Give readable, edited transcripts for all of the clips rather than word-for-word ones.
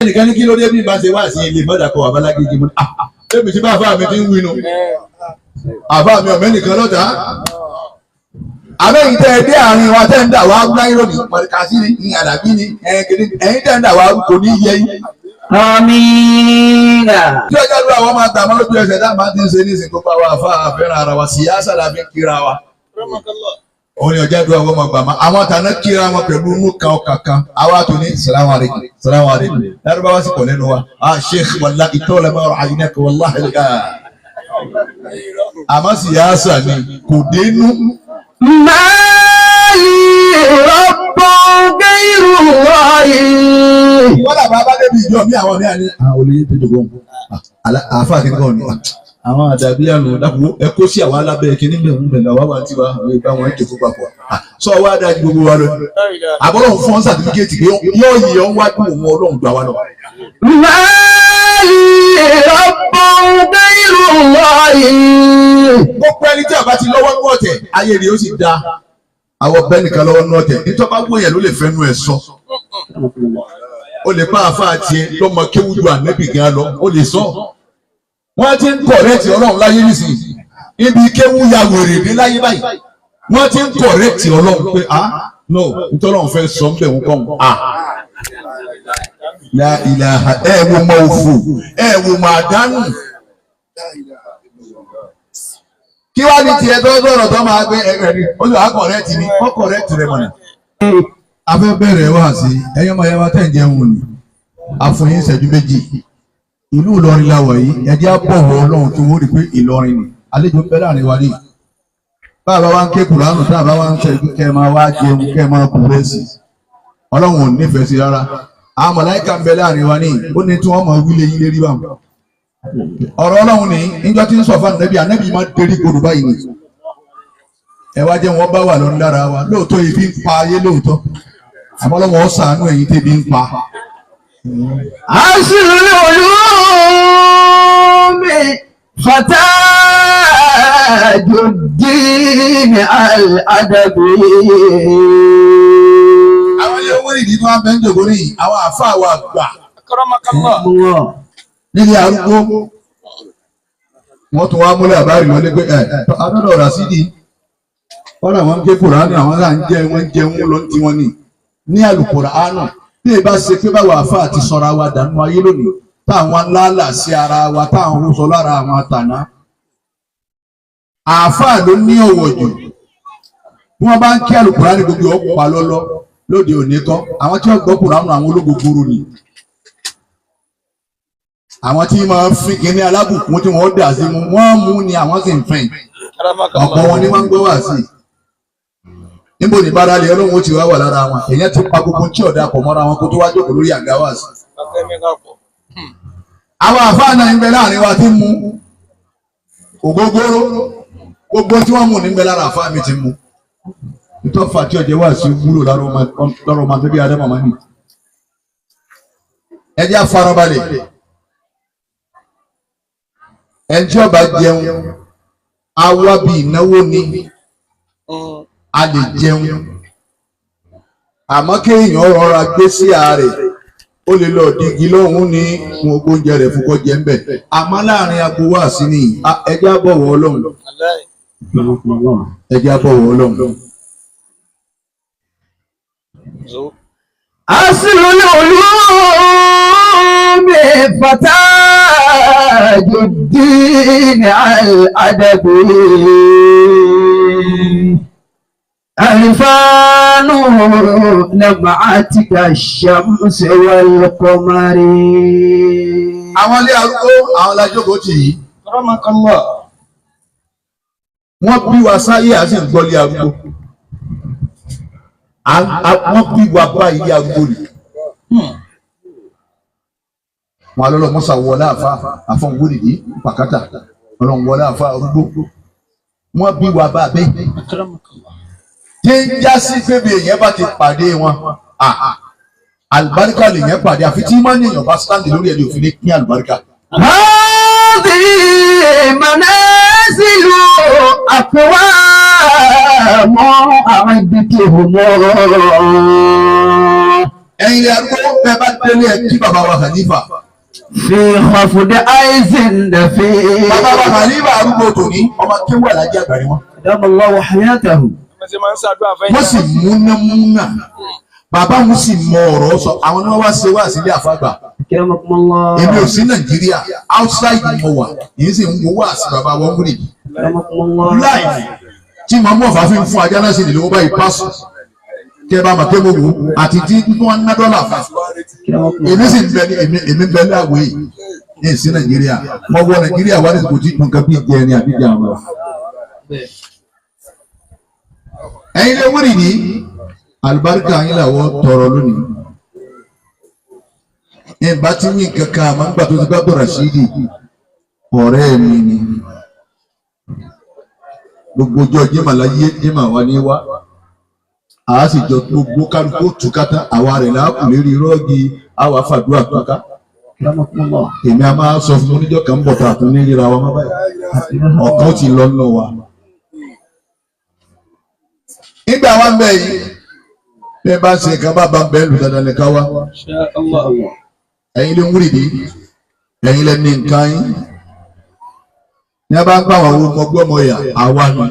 ẹnìkan ní kí ló dé bí bá ṣe wá sí ilé mọ́dàkọ̀ àbálágéjì mọ́ ẹbí tí bá àfáà mi ti ń winu àfáà mi ọ̀mẹ́ nìkan lọ́ta àbẹ́yìn tẹ́ ẹ dé àárín wa tẹ́ ń dà wá náírà ní mọ̀lẹ́kàsí ní àdàbí ní ẹ̀yìn tẹ́ ń dà wá kò ní yẹ yín. Amina. Tí ọjọ́ ìlú àwọn máa gbà mọ́ lójú ẹsẹ̀ dáa máa ti ń ṣe ní ìsìnkú pa wá àfáà fẹ́ràn ara wa síyáṣà la fi ń kíra wa. Òun ni ọjọ́ ìlú àwọn máa gbà mọ́ àwọn tàná kíra wọn pẹ̀lú inú kan ọkàn kan àwa tó ní salamu alaikum salamu alaikum lárúbáwá sì pọ̀ lẹ́nu wa sheikh wàllá ìtọ́lẹ̀ máa rọ̀ àyínẹ́kọ̀ wàllá ẹ̀lẹ́gà. Àmọ́ síyáṣà ni kò dénú. Mali Rabbu gairu Allahi. Wọ́n dàbà bá débi ìjọ mi àwọn mìíràn ní àwọn olóyè tó dògbò àfáà kí n kọ́ ni àwọn Adabiyah nù dákúrò ẹ kó sí àwọn alábẹ́ kí níbẹ̀ ń bẹ̀rẹ̀ wá wà tí wà àwọn ìgbà wọn ètò papọ̀ sọ wá dájú gbogbo wa lọ. Àbọ̀lọ̀ fún sàtífíkẹ́tì pé yóò yí ọ́n wájú òun Ọlọ́run gbà wá lọ. Mali Rabbu gairu Allahi. Gbogbo ẹni tí a bá ti lọ́wọ́ ní ọ̀tẹ̀ ayé rẹ̀ ó sì da àwọn bẹ́ẹ̀ nìkan lọ́wọ́ ní ọ̀tẹ̀ nítorí bá wọ yẹn ló lè fẹ́nu ẹ̀ sọ. O lè pa àfáà tiẹ̀ lọ́mọ kéwú ju ànẹ́bì gan lọ o lè sọ. Wọ́n ti ń kọ̀rẹ́tì Ọlọ́run láyé nísìnyí ibi kéwú ya wèrè ní láyé báyìí wọ́n ti ń kọ̀rẹ́tì Ọlọ́run pé no nítorí Ọlọ́run fẹ́ sọ ń bẹ̀ wọ́n kọ́ la ilaha ẹ wo mọ òfò ẹ wo mọ àdánù. Kí wá ní tiẹ̀ tó sọ̀rọ̀ tó máa gbé ẹgbẹ́ rí ó sì wá kọ̀rẹ́tì ni wọ́n kọ̀rẹ́tì rẹ̀ mọ̀nà. A fẹ́ bẹ̀rẹ̀ wá sí ẹyọ́ máa yẹ wá tẹ̀ ń jẹun ni àfọyín ìṣẹ́jú méjì ìlú Ìlọrin la wọ̀ yìí ẹjẹ́ àbọ̀wọ̀ Ọlọ́run tó wọ́n rí pé Ìlọrin ni àlejò bẹ́ẹ̀ láàrin wa ní. Báwa wá ń ké Kùránù táwa wá ń ṣẹ́jú kẹ́ máa wá jẹun kẹ́ máa kú rẹ́sì Ọlọ́run ò nífẹ̀ẹ́ sí rárá. Àwọn màláíkà ń bẹ láàrin wa ní ó ní tí wọ́n mọ̀ wílé yín lérí bá wọn. Ọ̀rọ̀ Ọlọ́run ní níjọ́ tí ń sọ fún ànábì máa dérí kodò báyìí ni. Ẹ wá jẹ́ wọn bá wà lọ́nà lára wa lóòótọ́ ibi ń pa ayé lóòótọ́ àmọ́ Ọlọ́run ó ṣàánú ẹ̀yin tẹ́bi ń pa. Aslul ulumi fatajuddin al-adabiyah. Àwọn ilé owó ìdí tó wá bẹ́ ń jòkó ní àwọn àfáà wa gbà. Nílé arúgbó wọ́n tún wá múlẹ̀ àbárí wọn lé pé adọ́dọ̀ Ràsídì wọ́n náà wọ́n ń ké Kùránì àwọn náà ń jẹ́ wọ́n jẹun lọ tí wọ́n ní àlùkùránì bí ìbá ṣe pé báwo àfáà ti sọra wa dànù ayé lónìí táwọn ńláńlá sí ara wa táwọn ń sọ lára àwọn àtàná. Àfáà ló ní ọ̀wọ̀ jù bí wọ́n bá ń kí àlùkùránì gbogbo ọ̀pá lọ́lọ́ lóde òní kọ́ àwọn tí wọ́n gbọ́ Kùránì àwọn ológogoro ni àwọn tí máa ń fi kíní alábùkún tí wọ́n dà sí mu wọ́n mú ni àwọn sì ń fẹ̀yìn ọ̀pọ̀ wọn ni wọ́n ń gbọ́ wá sí níbo ní bára lè Ọlọ́run ó ti wá wà lára wọn èyàn ti pa gbogbo tí ọ̀dà pọ̀ mọ́ra wọn kó tó wá jókòó lórí àga wá sí. Àwọn àfáà náà ń bẹ láàrin wa tí ń mu ògógóró gbogbo tí wọ́n mú ní ń bẹ lára àfáà mi ti mu nítorí fàtí ọ̀jẹ̀ wá sí wúlò lọ́rọ̀ ọmọ bíbí adé màmá ni. Ẹ jẹ́ afárabalẹ̀ ẹnjẹ́ ọba jẹun awa bí ìnáwó ni a lè jẹun àmọ́ kéèyàn rọra gbé sí ààrẹ ó lè lọ dígí lọ́hùn ní fún ogún oúnjẹ rẹ̀ fún kọjẹ ń bẹ̀ àmọ́ láàrin agbo wá sí ni ẹjẹ́ àbọ̀wọ̀ Ọlọ́run ẹjẹ́ àbọ̀wọ̀ Ọlọ́run. Aslul ulumi fatajuddin al-adabiyah. Alfanu nab'atika ash-shamsi wal-qamari. Àwọn ilé arúgbó àwọn lajókòó tì í. Wọ́n bí wa sáyé àti ìgbọ́lé arúgbó. Wọ́n bí wa bá ilé arúgbó ni. Wọ́n alọ́lọ́ mọ́sà wọlé àfọ̀n wúrìdì pàkátà. Ọlọ́run wọlé àfọ̀ arúgbó. Wọ́n bí wa bá bẹ́ẹ̀. Tí ń já sí bébè yẹn bá ti pàdé wọn. Àlùbáríkà lè yẹn pàdé àfi tí máa ń yàn bá sáǹdì lórí ẹni òfin ní pín àlùbáríkà. Hādhī manāzilu aqwām a'addtuhumū. ẹ̀yin arúgbó bẹ́ẹ̀ bá délé ẹ̀ kí bàbá wa Khalifa. في خفض عيز دفي bàbá wa Khalifa arúgbó tòní ọmọ kéwù Alhaji àgbà ni wọ́n. أدام الله حياته. wọ́n sì múnámúná bàbá wọn sì mọ ọ̀rọ̀ sọ àwọn ni wọ́n wá ṣe wá sílé àfàgbà. أكرمكم الله. èmi ò sí Nàìjíríà outside mo wà yìí sì ń wo wá sí bàbá wọn múlẹ̀ yìí. أكرمكم الله. láì tí màmú ọ̀fà fi ń fún ajá náà sí ìdílé wọn báyìí pásù kẹ bá ma ké mo wò àti tí wọ́n ná dọ́là fún èmi sì ń bẹ ní èmi bẹ ní àwọ̀ yìí ní ìsí Nàìjíríà mo wọ Nàìjíríà wà ní kò tí nǹkan bí ìjẹ ní àbíjà wọn. ẹ̀yin lè wúri ní alibarika yín làwọn tọrọ lónìí ìbá tí yín kankan àmọ́ nígbà tó ti bá bọ̀rọ̀ sí ìdí ọ̀rẹ́ mi ni gbogbo ọjọ́ jimá láyé jimá wa ní wá a sì jọ gbogbo kálukú tùkátà àwa rẹ̀ láàkú lérí rọ́ọ̀gì àwa fàdúrà túká èmi a máa sọ fún oníjọ́ kan bọ̀ tá a tún ní ríra wa má báyìí ọ̀kan ti lọ nù wa. nígbà wa ń bẹ yìí bí ẹ bá ń ṣe nǹkan bá ń bẹ lù dandan nìkan wá ẹ̀yin ló ń wúrì ní ẹ̀yin lẹ ní nǹkan yín ní a bá ń pàwọn owó mọgbọmọ yà àwa ni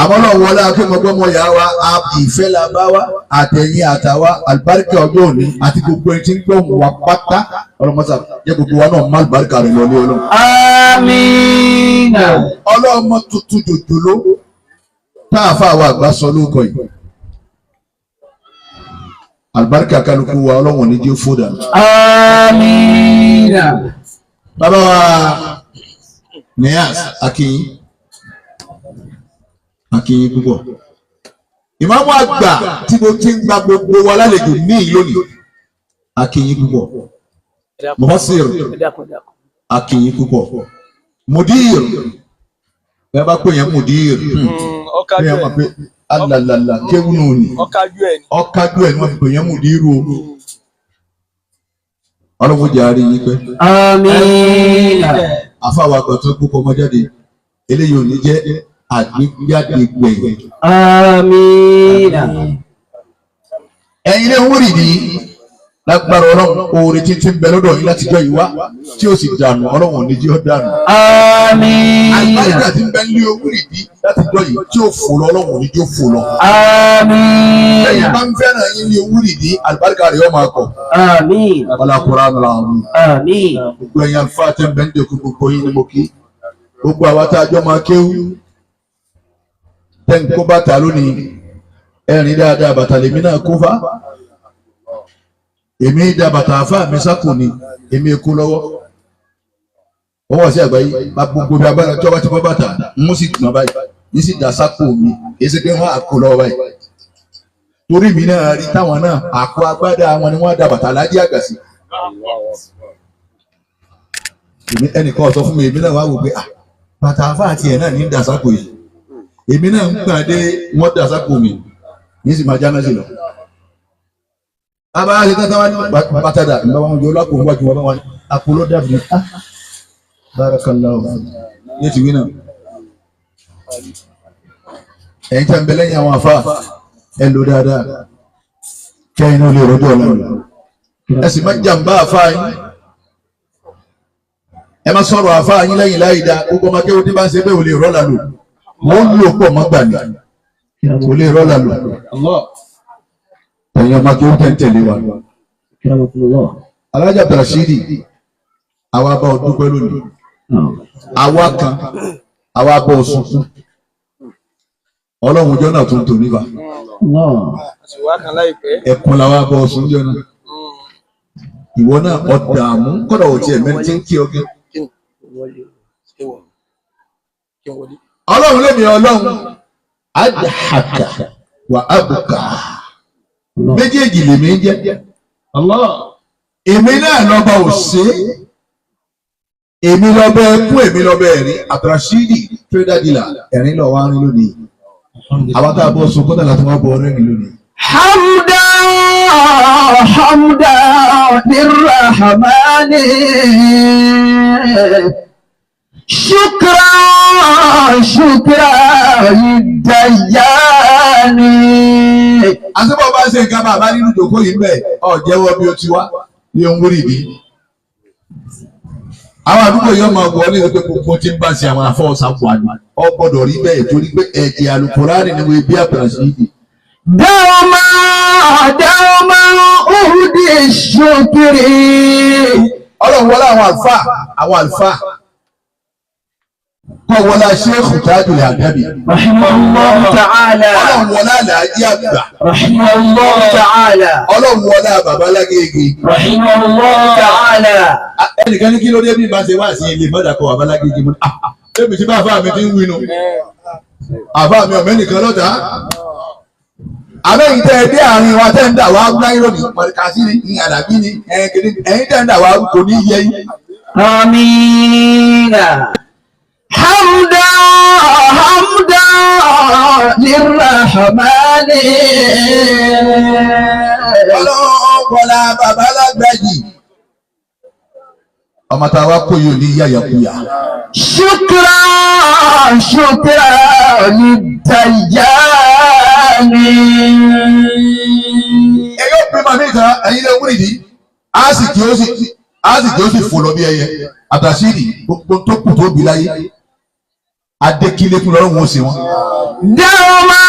àwọn náà wọlé akémọgbọmọ yà wa ìfẹ́ la bá wa àtẹ̀yìn àtàwa àlùbáríkà ọjọ́ òní àti gbogbo ẹni tí ń gbọ́ wa pátá ọlọmọsà jẹ́ gbogbo wa náà má àlùbáríkà rẹ̀ lọlé Ọlọ́run. آمين. ọlọ́mọ tuntun jòjòló tá a fà wá àgbà sọ lóko yìí àlùbáríkà kálukú wa Ọlọ́run ní jẹ́ fódà. آمين. bàbá wa Niyas akínyìn púpọ̀ ìmáàmù àgbà tí mo ti ń gba gbogbo wa lálejò ní ìlónìí akínyìn púpọ̀ Mufassir akínyìn púpọ̀ Mudir bẹ́ẹ̀ bá pè yẹn Mudir bẹ́ẹ̀ máa pè alalala kéwù náà ni ọ̀kájú ẹ̀ ni wọ́n fi pè yẹn Mudiru ọlọ́wọ́ jẹ́ àárín yín pẹ́. آمين. àfàwọn àgbà tó kókó ọmọ jáde eléyìí ò ní jẹ́ àgbéjáde gbẹ̀yìn. آمين. ẹ̀yin lè wúrì ní lágbára Ọlọ́run oore títí ń bẹ lọ́dọ̀ yín látijọ́ yìí wá tí ó sì dànù Ọlọ́run ní jí ó dànù. آمين. àlùbáríkà tí ń bẹ ní wúrì ní látijọ́ yìí tí ó fò lọ Ọlọ́run ní jí ó fò lọ. آمين. ẹ̀yin bá ń fẹ́ràn yín ní wúrì ní àlùbáríkà rẹ̀ ó máa kọ̀. آمين. wàlá Kùránì làwọn. آمين. gbogbo ẹ̀yin àlùfáà tẹ́ ń bẹ ń dẹkù gbogbo yín ni mo kí gbogbo àwa tá a jọ máa kéwú tẹ́ ń kó bàtà lónìí ẹ̀rín dáadáa bàtà lèmi náà kó fá èmi da bàtà àfáà mi sákò ni èmi kó lọ́wọ́ wọ́n wọ̀ sí àgbáyé gbogbo bí abára tí wọ́n bá ti bọ́ bàtà mú sí gbọ̀n báyìí ní sì dà sákò mi èsì pé wọ́n á kó lọ́wọ́ báyìí torí mi náà rí táwọn náà àpò agbádá wọn ni wọ́n da bàtà lájí àgbà sí ẹnìkan sọ fún mi èmi náà wá wò pé bàtà àfáà tiẹ̀ náà ní dà sákò yìí èmi náà ń pàdé wọ́n dà sákò mi ní sì máa jáná sí lọ. Aba ali tata wani batada nba wọn jọ lápò wájú wọn wọn apolo dàbí barakallahu yé ti wí náà ẹ̀yin tí a ń bẹ lẹ́yìn àwọn afa ẹ lò dáadáa kí ẹ̀yin náà lè rọjò Ọlọ́run ẹ sì má jàmbá afa yín ẹ má sọ̀rọ̀ afa yín lẹ́yìn láyìí dá gbogbo ọmọ akéwòn tí bá ń ṣe bẹ́ẹ̀ ò lè rọ́ọ̀lá lò wọ́n lò pọ̀ mọ́ gbà ní kò lè rọ́ọ̀lá lò ẹ̀yin ọmọ akéwòn tẹ̀ ń tẹ̀lé wa. Alájà Abdulrasheed àwa bá ọ dúpẹ́ lónìí àwa kan àwa bá ọ sunkún Ọlọ́run jọ náà tó ń tò níbà ẹkún làwa bá ọ sun jọ náà ìwọ náà ọ̀dààmú kọ́dà ò tiẹ̀ mẹ́rin tí ń kí ọgẹ́. Ọlọ́run lèmi Ọlọ́run adhaka wa abuka méjèèjì lèmi ń jẹ́ èmi náà lọ́ba òsè èmi lọ́ba ẹkún èmi lọ́ba ẹ̀rín Abdulrasheed trader dealer ẹ̀rín lọ wá rin lónìí àwọn tá a bọ́ sun kọ́tà láti wá bọ́ ọ̀rẹ́rin lónìí. hamda lirrahmani shukran Àsìkò bá ṣe nǹkan bàbá nínú ìdókòwò yìí bẹ́ẹ̀ ọ̀ jẹ́wọ́ bí ó ti wá ní ohun wúrì bí. Àwọn àdúgbò yóò máa wọ ní ẹgbẹ́ gbogbo tí ń bá ṣe àwọn afọ́ọ̀sàpọ̀ àná ọ gbọ́dọ̀ rí bẹ́ẹ̀ torí pé ẹ̀jẹ̀ Al-Qur'ani ni wọ́n bí àpẹẹrẹ sí ìdí. Dáwọ́má òhùdí ṣókèrè. Ọlọ́run wọlé àwọn àlùfáà kọ́ wọlé Sheikh Buhari Adabiyah. Rahimahullahu ta'ala. Ọlọ́run wọlé Alhaji àgbà. Rahimahullahu ta'ala. Ọlọ́run wọlé Babalágége. Rahimahullahu ta'ala. Ẹnìkan ní kí ló dé bí bá ṣe wá sí ilé mọ́dàkọ̀ Babalágége mọ́. Ẹbí tí bá àfáà mi ti ń winu. Àfáà mi ọ̀mẹ́ nìkan lọ́ta. Àbẹ́yìn tẹ́ ẹ dé àárín wa tẹ́ ń dà wá láyé lónìí. Markaziyah ní Àdàbí ní ẹ̀yìn tẹ́ ń dà wá kò ní yẹ yín. Amina. Hamda lirrahmani. Ọlọ́run kọ́lá Babalágbàjì. Ọmọ tá a wá kó yóò ní yáyàkúyà. Shukran lidayani. Ẹ yóò pín màmí ìtàn ẹ̀yin lè wúrì ní. Á sì kí ó sì fò lọ bí ẹyẹ. Àtàṣírí gbogbo tó kù tó bí láyé. Adékílé kú lọ́rùn wọn ṣe wọn. Dáwọ́má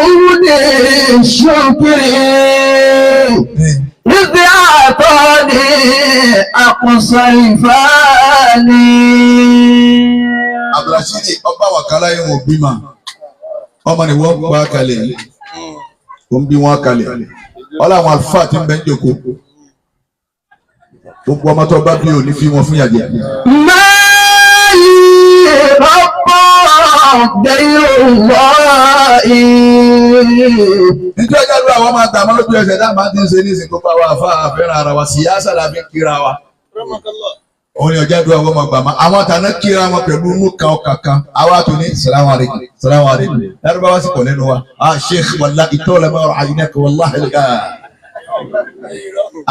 òhùdí ṣókèrè. Ìdí àtọ́ ni àkùsọ ìfàní. Abdulrasheed ọba wàkálá yẹn wọ́n bí ma. Ọmọ ni wọ́n pa kalẹ̀ yìí. Ó ń bí wọn kalẹ̀. Ọlá àwọn àlùfáà tí ń bẹ ń jòkó. Gbogbo ọmọ tó bá bí òní fi wọn fún yàjẹ́. Máyì rọ́pọ̀ gẹ́yọ̀wọ́ì. Nítorí ọjọ́ ìlú àwọn máa gbà mọ́ lójú ẹsẹ̀ dáa máa ti ń ṣe ní ìsìnkú pa wá fáà fẹ́ràn ara wa síyáṣà la fi ń kíra wa. Òun ni ọjọ́ ìlú àwọn máa gbà mọ́. Àwọn tàná kíra wọn pẹ̀lú inú kan ọkà kan. Àwa tó ní salamu alaikum, salamu alaikum. Lárúbáwá sì pọ̀ lẹ́nu wa. Sheikh wàllá ìtọ́lẹ̀ máa rọ̀ àyínẹ́ kò wàllá ẹ̀lẹ́gà.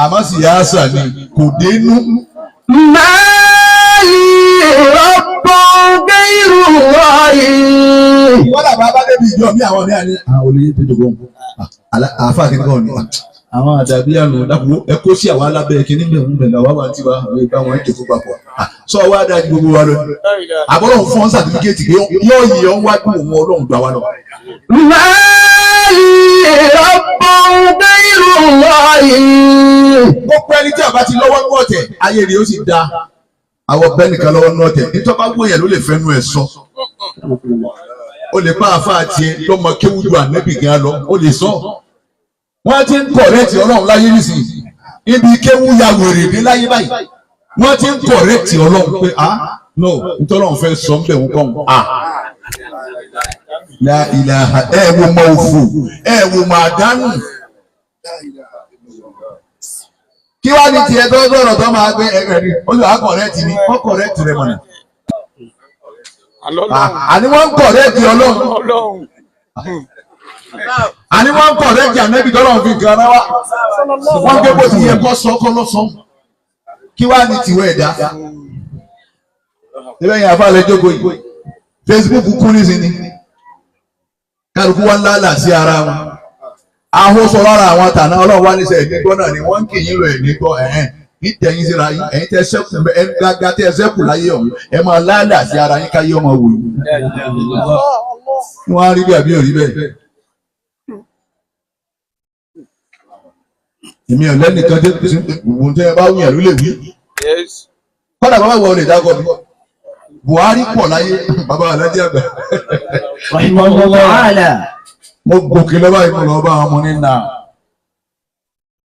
Àmọ́ síyáṣà ni kò dénú. Máyì rọ́pọ̀ gẹ́yọ̀wọ́ì. Wọ́n dàbọ̀ abádébí ìjọ mi àwọn mi àní. Àwọn olóyè tó jogún. Àáfà kìíní kan ni. Àwọn Adabiyah nù dákúrò ẹ kó sí àwọn alábẹ́ kìíní bẹ̀rù bẹ̀rù àwọn àti wa àwọn ìgbà wọn ètò papọ̀. Sọ wá dájú gbogbo wa lọ. Àbọ̀lọ̀ fún sàtífíkẹ́tì pé yóò yí ọ́ wájú òun Ọlọ́run gbà wá lọ. Máyì rọ́pọ̀ gẹ́yọ̀wọ́ì. Gbogbo ẹni tí a bá ti lọ́wọ́ ní ọ̀tẹ̀ ayé rẹ̀ ó sì da. Àwọn bẹ́ẹ̀ nìkan lọ́wọ́ ní ọ̀tẹ̀ nítorí bá wọ̀nyẹ ló lè fẹ́nu ẹ̀ sọ. O lè pa àfáà tiẹ̀ lọ́mọ kéwú ju ànẹ́bì gan lọ o lè sọ. Wọ́n ti ń kọ̀rẹ́tì Ọlọ́run láyé nísìnyí. Ibi kéwú ya wèrè ní láyé báyìí. Wọ́n ti ń kọ̀rẹ́tì Ọlọ́run pé no nítorí Ọlọ́run fẹ́ sọ ń bẹ̀ wọ́n kàn La ilaha wo mọ òfò wo mọ àdánù. Kí wá ní tiẹ̀ tó sọ̀rọ̀ tó máa gbé ẹgbẹ́ rí ó sì wá kọ̀rẹ́tì ni wọ́n kọ̀rẹ́tì rẹ̀ mọ̀nà. Àní wọ́n ń kọ̀rẹ́tì Ọlọ́run. Àní wọ́n ń kọ̀rẹ́tì ànẹ́bí tọ́lọ́run fi gan ara wa. Wọ́n gbé bó ti yẹ kọ́ sọ kọ́ lọ́sọ. Kí wá ní tiwọ́ ẹ̀dá. Ibẹ̀ yẹn àfàlẹ́ jókòó yìí. Facebook kú nísìnyí. Kálukú wá ń lálà sí ara wọn. Ahóso lára àwọn tàná Ọlọ́run wá níṣẹ́ ìdígbọ́ náà ni wọ́n ń kì í lọ ìdígbọ́ ní tẹ̀yìn síra yín ẹ̀yin tẹ́ sẹ́kù ẹ̀ gbága tẹ́ sẹ́kù láyé ọ̀hún ẹ̀ máa lálà sí ara yín káyé ọmọ wò yìí. Wọ́n á rí bí àbí òrí bẹ́ẹ̀. Èmi ò lẹ́nìkan tẹ́ òun tẹ́ bá wúyàn ló lè wí. Kọ́dà bàbá wọ lè dákọ̀ mi. Buhari pọ̀ láyé bàbá alájẹ́ àgbà. Mo gòkè lọ́wọ́ ìmọ̀ lọ́wọ́ bá ọmọ nínú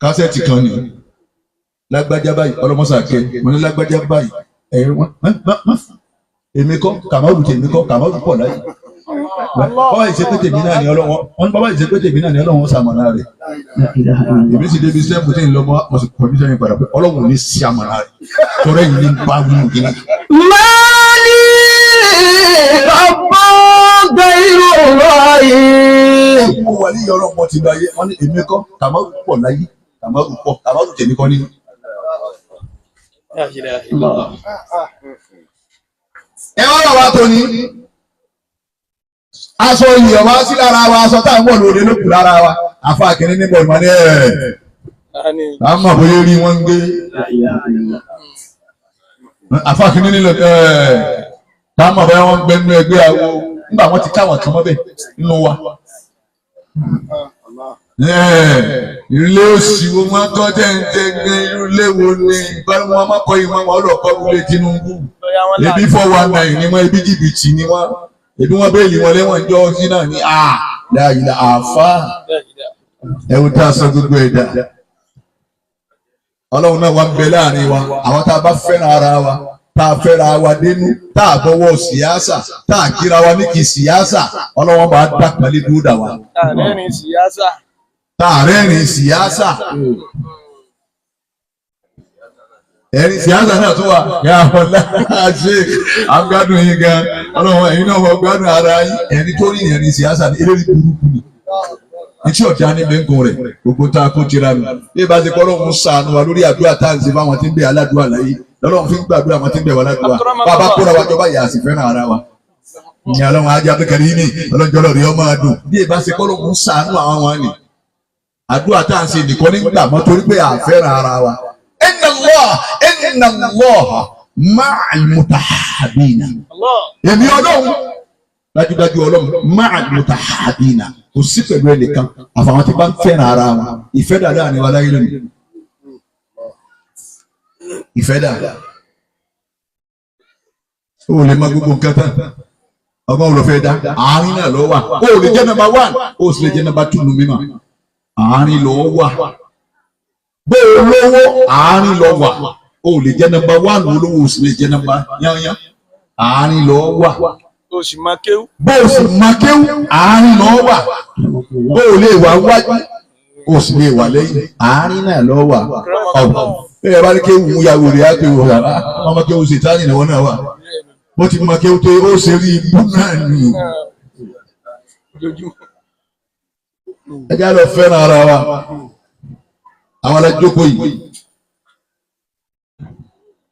kásẹ̀tì kan ni lágbájá báyìí ọlọ́mọsàkẹ́ mo ní lágbájá báyìí ẹ̀rọ èmi kọ́ kàmáwù tèmi kọ́ kàmáwù pọ̀ láyé bàbá ìṣepé tèmi náà ni ọlọ́wọ́ wọn bàbá ìṣepé tèmi náà ni ọlọ́wọ́ sàmọ̀nà rẹ̀ èmi sì débi sẹ́ẹ̀mù tí ń lọ mọ́ mo sì pọ̀ níṣẹ́ yẹn padà pé ọlọ́wọ́ ní sí àmọ̀nà rẹ̀ tọ́rẹ́ yìí ní bá wù ú gíní. Mali ọgbọ́n gbẹ̀rù lọ́yè. Mo wà ní ìyọ̀rọ̀ ọmọ ti láyé wọn ní èmi kọ́ kàmáwù pọ̀ láyé kàmáwù pọ̀ kàmáwù tèmi kọ́ nínú. Ẹ wá lọ wá tó ní aṣọ ìyẹ̀ wá sí lára wa aṣọ táwọn bọ̀ lóde ló kù lára wa àfa kìíní ní bọ̀ ìmọ̀ ní àmọ́ bóyá rí wọ́n ń gbé àfa kìíní nílò táwọn bóyá wọ́n ń gbé nínú ẹgbẹ́ àwo nígbà wọ́n ti káwọn kan mọ́ bẹ́ẹ̀ nínú wa. Ilé òsì wo máa ń tọ́ tẹ́ǹtẹ́ǹtẹ́ ilé wo ni ìbára wọn máa kọ́ ìmọ̀ wọn lọ́kọ́ ilé Tinubu ebi 419 ni wọ́n ebi jìbìtì ni wọ́n ebi wọ́n bẹ́ẹ̀lì wọn lẹ́wọ̀n jọ sí náà ní dáìlà àfá ẹ̀wọ̀n tá a sọ gbogbo ẹ̀dá Ọlọ́run náà wà ń bẹ láàrin wa àwọn tá a bá fẹ́ràn ara wa tá a fẹ́ra wa dénú tá a bọ́wọ́ síyáṣà tá a kíra wa ní kì í síyáṣà Ọlọ́run bá dàpẹ́lẹ́ dúró dà wá. Tààrẹ́rìn síyáṣà ẹ̀rin síyáṣà náà tó wà yà ọ̀la ṣe àgbádùn yín gan Ọlọ́run ẹ̀yin náà wọ́n gbádùn ara yín ẹni tó rí ẹ̀rin síyáṣà ní eré burúkú ni etí ọ̀dà ní bẹ́ńkùn rẹ̀ gbogbo tá a kó tira mi bí ìbá ti kọ́ Ọlọ́run ṣàánú wa lórí àdúrà tá à ń ṣe fáwọn tí ń bẹ aládùúgbò láyé lọ́lọ́run fi ń gbàdúrà àwọn tí ń bẹ wà ládùúgbò bàbá kóra wa jọba yà á sì fẹ́ràn ara wa ní Ọlọ́run ajá pẹ́kẹ́rì yín ní ọlọ́jọ́lọ́ rí ọmọ adùn bí ìbá ti kọ́ Ọlọ́run ṣàánú àwọn wọn ni àdúrà tá à ń ṣe nìkan nígbà mọ́ torí pé à fẹ́ràn ara wa. Inna Allah ma'al mutahabina. Èmi Ọlọ́run dájúdájú Ọlọ́run ma'al mutahabina kò sí pẹ̀lú ẹnìkan àfàwọn tí bá ń fẹ́ràn ara wọn ìfẹ́ dáadáa ni wà láyé lónìí. Ìfẹ́ dáadáa. O lè má gbogbo nǹkan tán ọgbọ́n olùfẹ́ dá àárín náà lọ wà o lè jẹ́ number 1 o sì lè jẹ́ number 2 nù mímọ́. Àárín lọ wà bó olówó àárín lọ wà o lè jẹ́ nọ́mbà 1 olówó o sì lè jẹ́ nọ́mbà yányán àárín lọ wà o sì máa kéwú bó o sì máa kéwú àárín lọ wà bó o lè wà wájú o sì lè wà lẹ́yìn àárín náà lọ wà ọ̀bọ̀ bẹ́ẹ̀ bá ní kéwú mú yàgò rẹ̀ á kéwú rà ọmọ kéwú sì tá nìyẹn wọn náà wà bó ti máa kéwú tó o ṣe rí ibú náà nì. Ẹ jẹ́ lọ fẹ́ràn ara wa àwọn alájókòó yìí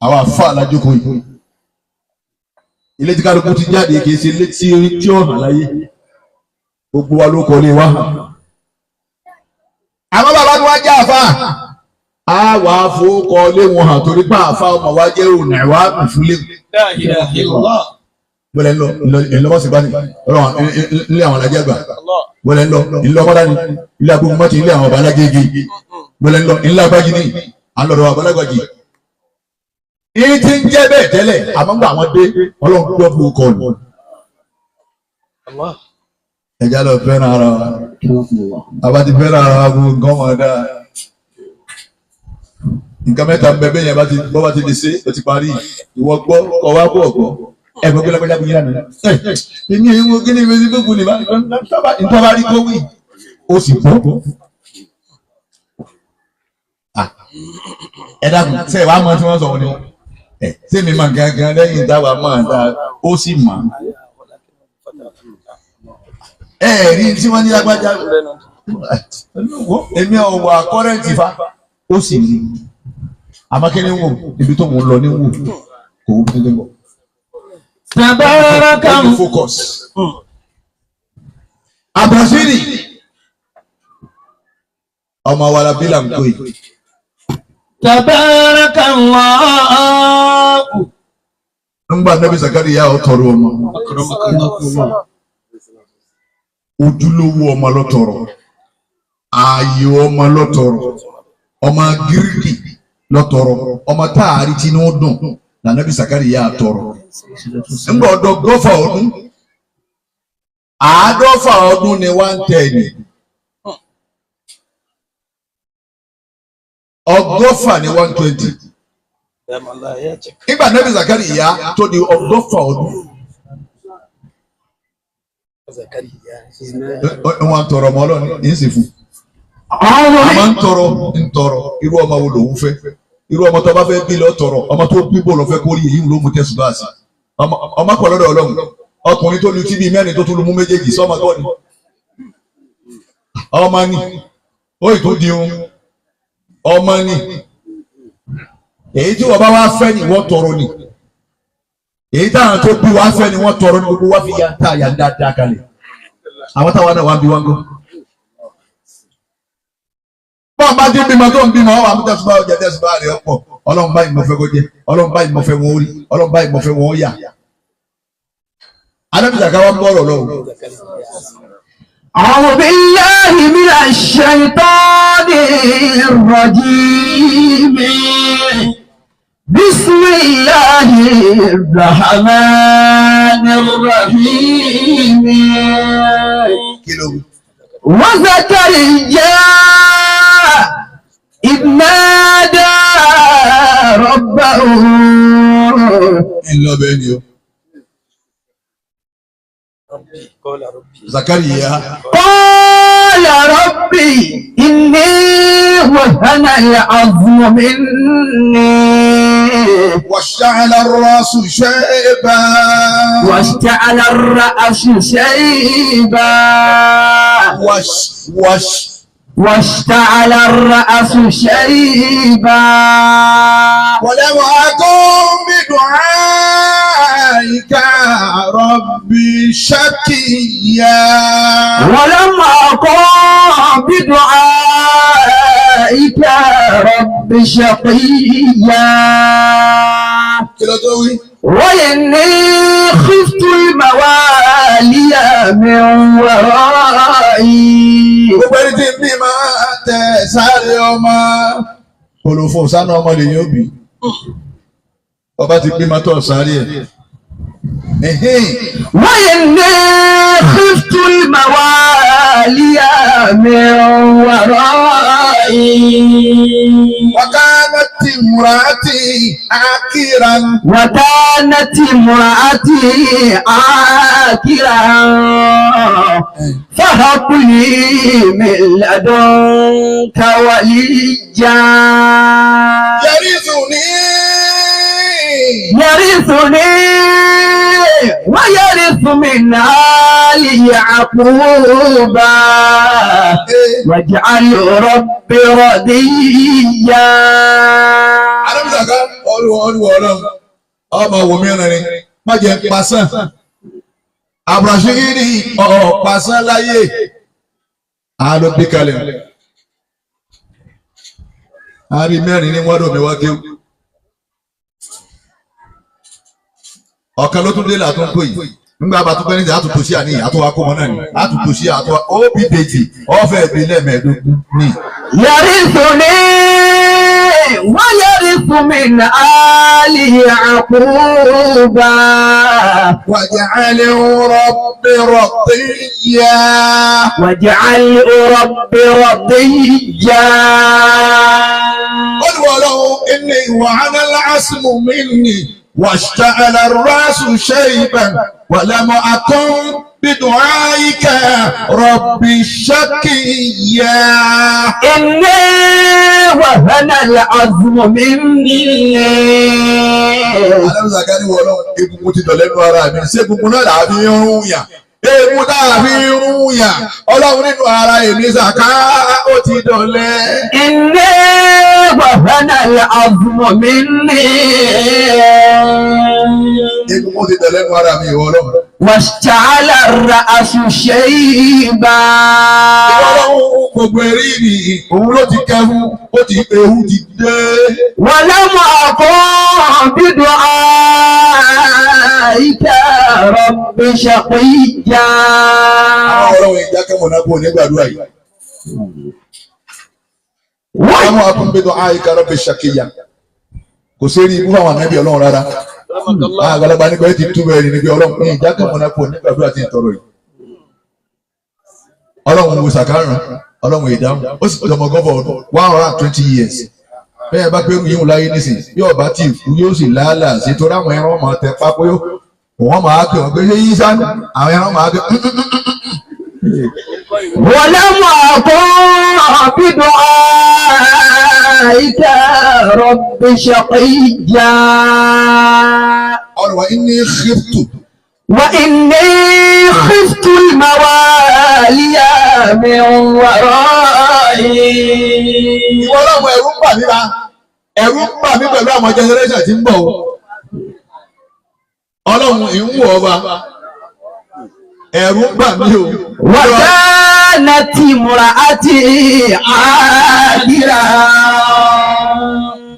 àwọn àfa alájókòó yìí ilé tí kálukú ti jáde kìí ṣe ilé tí ó hàn láyé gbogbo wa ló kọ́ lé wa àwọn bàbá tí wọ́n jẹ́ àfa á wà á fowókọ lé wọn hàn torí pé àfa ọmọ wa jẹ́ òun ẹ̀wà ìfúnlé wọlé ńlọ ìlọmọsí bá ní ọlọ́run ilé àwọn alájẹ àgbà wọlé ńlọ ilé ọmọdá ní ilé agbóhùn mọ́tì ilé àwọn ọbalágége wọlé ńlọ ilé agbájí ní alọ́dọ̀ ọbalágbájí. Ìyí ti ń jẹ́ bẹ́ẹ̀ tẹ́lẹ̀ àmọ́ gbà wọ́n dé ọlọ́run gbọ́ bó kọ́ ni. Ẹja lọ fẹ́ràn ara wa àbá ti fẹ́ràn ara wa gbogbo nǹkan wọn dáa. Nǹkan mẹ́ta ń bẹ bẹ́ẹ̀ yẹn bọ́ bá ti lè ṣe é ti parí ìwọ gbọ́ kọ wá bọ̀ gbọ́. Ẹ̀gbọ́n gbé lágbájá bí yín lánàá. Èmi èyí wo kíni ìwé sí gbogbo nìbá ntọ́ba rí kó wí. Ó sì bọ́. Ẹ dákun ṣe ìwà mọ́ tí wọ́n sọ wọn ni. Ṣé mi máa gangan lẹ́yìn ìdáwà máa dá ó sì mọ̀. Rí tí wọ́n ní lágbájá. Èmi ọ̀wọ̀ àkọ́rẹ́ǹtì fa ó sì rí. Àmọ́ kí ni wò ibi tó mò ń lọ ní wò kò wú kí ni wò. Tabarakam focus. Abasiri ọmọ wa la bí là ń kó yìí. Tabarakallah. Nígbà Nabi Zakariya ó tọrọ ọmọ. Ojúlówó ọmọ ló tọrọ. Ààyè ọmọ ló tọrọ. Ọmọ gíríkì ló tọrọ. Ọmọ táàrí tí ní ó dùn. Na Nabi Zakariya tọrọ. Nígbà ọdọ gọfà ọdún. Àádọ́fà ọdún ni 110. Ọgọ́fà ni 120. Nígbà Nabi Zakariya tó di ọgọ́fà ọdún. Wọ́n tọrọ ọmọ Ọlọ́run ní ìsìnkú. Àmọ́ ń tọrọ irú ọmọ wo lòun fẹ́. Irú ọmọ tó bá fẹ́ bí lọ tọrọ ọmọ tó bí bò lọ fẹ́ kórì èyí ló mú tẹ̀sùn bá sí. Ọmọ pọ̀ lọ́dọ̀ Ọlọ́run ọkùnrin tó lu tí bíi mẹ́rin tó tún lu mú méjèèjì sọ́mọ tó ní. Ọmọ ni ó ì tó di ohun ọmọ ni èyí tí wọ́n bá wá fẹ́ ni wọ́n tọrọ ni èyí táwọn tó bí wá fẹ́ ni wọ́n tọrọ ni gbogbo wá fi ya tá a yà dáadáa kalẹ̀ àwọn táwọn náà wà ń bí wọn gọ́. bọ́ọ̀ bá dé bímọ tó ń bímọ wọn wà mú tẹ̀sùbá ọjà tẹ̀sùbá rẹ̀ ọ̀pọ̀ ọlọ́run báyìí mo fẹ́ kó jẹ ọlọ́run báyìí mo fẹ́ wọn ó rí ọlọ́run báyìí mo fẹ́ wọn ó yà. adábìjà ká wá ń bọ̀rọ̀ lọ́wọ́. أعوذ بالله من الشيطان الرجيم بسم الله الرحمن الرحيم وزكريا إذ نادى ربه زكريا قال ربي إني وهن العظم مني واشتعل الرأس شيبا واشتعل الرأس شيبا واشتعل الرأس شيبا ولم أكن بدعائك ربي شقيا ولم أكن بدعائك رب شقيا وإني خفت الموالي من ورائي olùfò sánú ọmọ lè yóò bí ọba ti bímọ tó sáré ẹ. وإني خفت الموالي من ورائي وكانت امرأتي عاقرا فهب لي من لدنك وليا يرثني ويرث من آل يعقوب واجعل ربي رضيا. ọmọ wo mìíràn ni má jẹ́ pàṣán àbùràṣírí pàṣán láyé àlọ́ bí kalẹ̀ àrí mẹ́rin ní wọ́dọ̀ mi wá kéwù ọ̀kan ló tún dé là tó ń pè yìí nígbà bá tún pẹ́ níjà àtúntò sí àníyàn àtúwà kó wọn náà ni àtúntò sí àtúwà ó bí bèjì ọ̀fẹ́ ìbílẹ̀ mẹ́ẹ̀ẹ́dógún ní. يرثني ويرث من آل يعقوب واجعله ربي رضيا قل ولو إني وعن العصم مني واشتعل الرأس شيبا ولم أكن بدعائك ربي شقيا إني وهن العظم مني. Aláwọ̀ Zakari wọ̀ lọ́wọ́ egungun ti dọ̀lẹ́nu ara mi ṣé egungun náà làá fi rún yàn egun tá a fi rún yàn ọlọ́run nínú ara èmi Zaka ó ti dọ̀lẹ́. إني وهن العظم مني. Egungun ti dọ̀lẹ́nu ara mi ìwọ ọlọ́run. واشتعل الرأس شيبا. Gbogbo ẹ̀rí ni òun ló ti kẹ́hún ó ti ehu ti dé. ولم أكن بدعائك رب شقيا. Àwọn ọlọ́run ìjà kẹ́mọ̀ náà kú nígbàdúrà yìí. ولم أكن بدعائك رب شقيا. Kò sí rí ibú àwọn ànábì ọlọ́run rárá. Àgbàlagbà nígbà tí túbọ̀ ẹ̀rí níbi ọlọ́run ní ìjà kẹ́mọ̀ náà kú nígbàdúrà tí ń tọrọ yìí. Ọlọ́run wo sàkárùn ọlọ́run ìdáhùn ó sì tọmọ gọ́bọ̀ ọdún 120 years bẹ́ẹ̀ bá pẹ́rù yíhun láyé nísìn yóò bá tí ìkú yóò sì láàlà sí torí àwọn ẹran ọmọ tẹ pápó wọ́n máa pè wọ́n pé ṣé yí sáà àwọn ẹran máa pè. ولم أكن بدعائك رب شقيا. ọ̀rọ̀ inni khiftu. وإني خفت الموالي من ورائي. Ìwọ ọlọ́run ẹ̀rù ń bà mí ra ẹ̀rù ń bà mí pẹ̀lú àwọn generation tí ń bọ̀ o. Ọlọ́run ìwú ọba ẹ̀rù ń bà mí o. وكانت امرأتي عاقرا.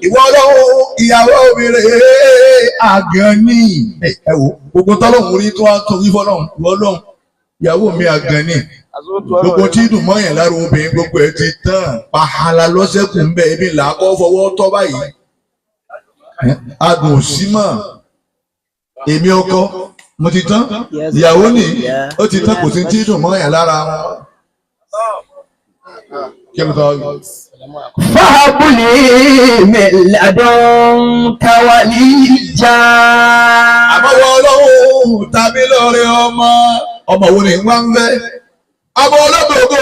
Ìwọ Ọlọ́run ìyàwó mi rèé àgàn ni. Ẹ wo gbogbo tọ́lọ́hún rí tó wá tó wí fọ́lọ́hún ìwọ Ọlọ́run ìyàwó mi àgàn ni. Gbogbo tí dùn mọ́yàn lára obìnrin gbogbo ẹ̀ ti tán pàhálà lọ́sẹ̀kùn ń bẹ̀ ebi là á kọ́ fọwọ́ tọ́ báyìí. Adùn òsì mọ̀ èmi ọkọ mo ti tán ìyàwó ni ó ti tán kò sí tí dùn mọ́yàn lára wọn. Kí ló tọ́ فهب لي من لدنك وليا. àbọ̀wọ̀ Ọlọ́run tàbí lọ́rẹ̀ ọmọ wo ni wọ́n ń fẹ́ àbọ̀ olódodo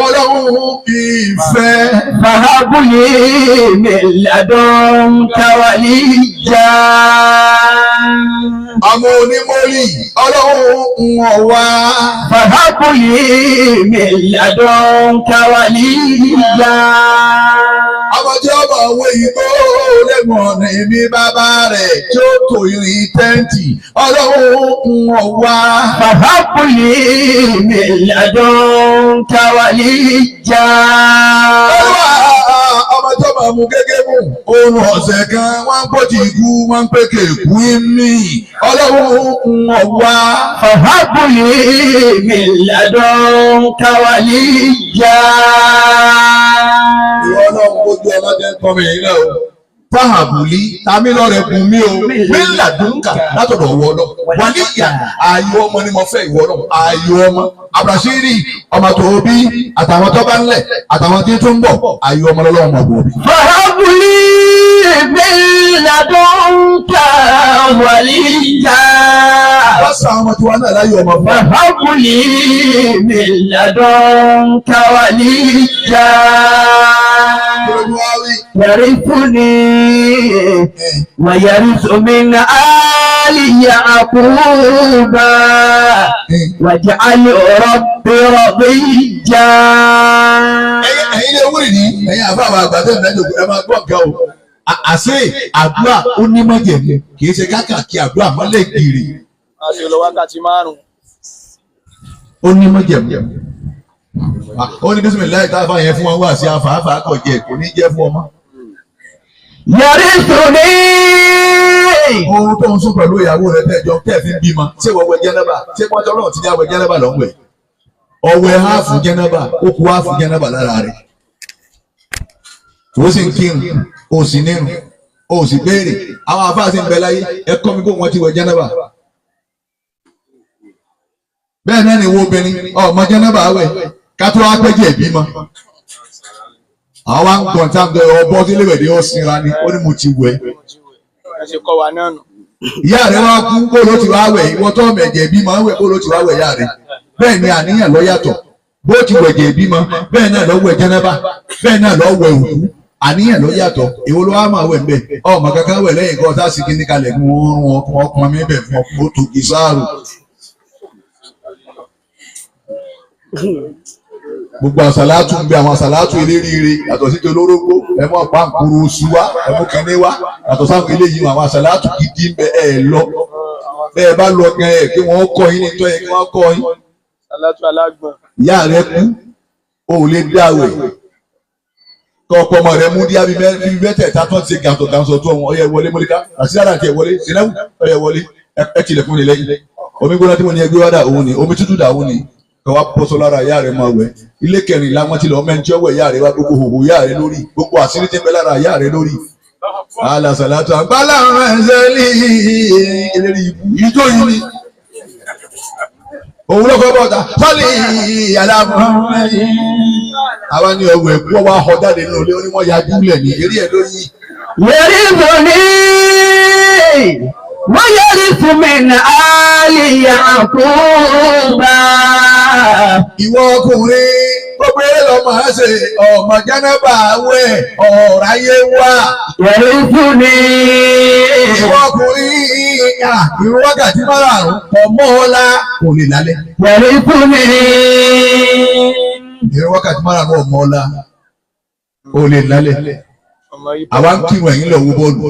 Ọlọ́run ìfẹ́. فهب لي من لدنك وليا. àwọn onímọ̀lì Ọlọ́run ọ̀wá. فهب لي من لدنك وليا. àwọn tí ọmọ òwe yìí tó lẹ́gbọ̀n ọ̀nà èmi bàbá rẹ̀ tí ó tò ìrìn tẹ́ǹtì Ọlọ́run ọ̀wá. فهب لي من لدنك وليا. ọmọ tí ọmọ mú gẹ́gẹ́ mú oorun ọ̀sẹ̀ kan wọ́n ń pọ̀ tí ikú wọ́n ń pè kéèkú mí Ọlọ́run ọ̀wá. فهب لي من لدنك وليا. ìwọ Ọlọ́run gbogbo ọmọdé ń kọ́ mi yìí náà o. Fáhàbùlí tàmí lọ́rẹ̀ bùn mí o mílà dúnkà látọ̀dọ̀ ọwọ́ lọ wà ní ìyá ayọ̀ ọmọ ni mo fẹ́ ìwọ lọ ayọ̀ ọmọ àbùràṣírí ọmọ tó bí àtàwọn tó bá ń lẹ̀ àtàwọn tí tó ń bọ̀ ayọ̀ ọmọ lọ́wọ́ ọmọ bò bí. فهبلي من لدنك وليا. wọ́n sọ àwọn tí wọ́n náà láyọ̀ ọmọ fún. فهبلي من لدنك وليا. يرثني ويرث من آل يعقوب واجعل ربي رضيا. ẹ̀yin lè wúrì ní ẹ̀yin àbá àwọn àgbàdo ìdájọ́ ẹ máa gbọ́ nǹkan o. àṣé àdúrà ó ní májẹ̀mú kì í ṣe káàkiri àdúrà mọ́lẹ̀ gírì. a ṣe lọ wákàtí 5. ó ní májẹ̀mú. ó ní bísímìláì tá a fà yẹn fún wọn wá sí afáfá kọjẹ kò ní jẹ́ fún ọmọ. يرثني. ohun tó ń sún pẹ̀lú ìyàwó rẹ̀ tẹ́jọ́ tẹ́ẹ̀fì ń bímọ ṣé wọ́n wẹ jẹ́nẹ́bà ṣé wọ́n tọ́ náà ti ní àwẹ̀ jẹ́nẹ́bà lọ́wọ́ ẹ̀ ọwẹ́ háàfù jẹ́nẹ́bà ó kú háàfù jẹ́nẹ́bà lára rẹ̀ ó sì ń kírun ó sì nírun ó sì béèrè àwọn afáà sì ń bẹ láyé ẹ̀kọ́ mi kó wọ́n ti wẹ jẹ́nẹ́bà bẹ́ẹ̀ náà ni wo obìnrin ọmọ jẹ́nẹ́bà wẹ̀ ká tó wá pẹ́jì ẹ̀ bímọ àwọn gbọ̀n tá ń bẹ ọbọ̀ sílé wẹ̀ ní ó sinra ni ó ní mo ti wẹ̀. ẹ ṣe kọ́ wa náà nù. ìyá rẹ̀ wá kú kó ló ti wá wẹ̀ ìwọ tó mẹ̀jẹ̀ bímọ wẹ̀ kó ló ti wá wẹ̀ ìyá rẹ̀ bẹ́ẹ̀ ni àníyàn ló yàtọ̀ bó ti wẹ̀jẹ̀ bímọ bẹ́ẹ̀ náà ló wẹ̀ jẹ́nẹ́bà bẹ́ẹ̀ náà ló wẹ̀ òkú àníyàn ló yàtọ̀ èwo ló wá máa wẹ̀ ń bẹ̀ ọmọ kankan wẹ̀ lẹ́yìn kan tá a sì kí ní kalẹ̀ fún ọkùnrin mi bẹ̀ fún ọkùnrin tó kì í sáàrù. gbogbo àṣàlátù ń bẹ àwọn àṣàlátù eléríire yàtọ̀ sí ti olórógbó ẹ mọ̀ pàǹkúrú oṣù wa ẹ mú kínní wa yàtọ̀ sáwọn eléyìí àwọn àṣàlátù gidi ń bẹ ẹ lọ bẹ́ẹ̀ bá lọ gan ẹ kí wọ́n kọ́ yín nítorí ẹ kí wọ́n kọ́ yín. Àṣàlátù alágbọ̀n. ìyá rẹ kú o ò lè dáwẹ̀ kọ́ ọ̀pọ̀ ọmọ rẹ mú díá bíi mẹ́tẹ̀ẹ̀ta tó ń ṣe gàǹtọ̀ tó wọn ọyẹ wọlé mọ́lẹ́ká àṣìlára àti ẹ̀wọlé sinẹ́wù ọyẹ wọlé ẹ tilẹ̀kùn ní lẹ́yìn omi gbóná tí mo ní ẹgbẹ́ wá dà òun ni omi tútù dà òun ni kọ́ wá bọ́sọ lára ìyá rẹ̀ máa wẹ̀ ilé kẹrìnlá wọn ti lọ mẹ́rin tí ó wẹ̀ ìyá rẹ̀ wá gbogbo hòhò ìyá rẹ̀ lórí gbogbo àṣírí tí ń bẹ lára ìyá rẹ̀ lórí. alàṣàlátù àgbàlá ẹ̀ṣẹ̀ lè eléri ìjó yìí ni òun ló kọ́ bọ́ta sọ́ọ̀lì aláàmọ́ àwa ni ọ̀wẹ̀ ẹ̀kú ọwọ́ ahọ́ jáde nínú ilé onímọ̀ ya júlẹ̀ ní eré ẹ̀ lóyìn. yẹrí bòní wọ́n yẹrí fún mi ní àlè Yakuba. ìwọ ọkùnrin gbogbo eré lọmọ ẹ ṣe ọmọ jẹnẹbà wẹ ọ̀ráyé wá. yẹrí fún mi. ìwọ ọkùnrin ìrun wákàtí márùn-ún ọmọ ọlá kò lè lálẹ́. yẹrí fún mi. ìrun wákàtí márùn-ún ọmọ ọlá kò lè lálẹ́. àwa ń kírun ẹ̀yìn lọ wo bọ́ọ̀lù.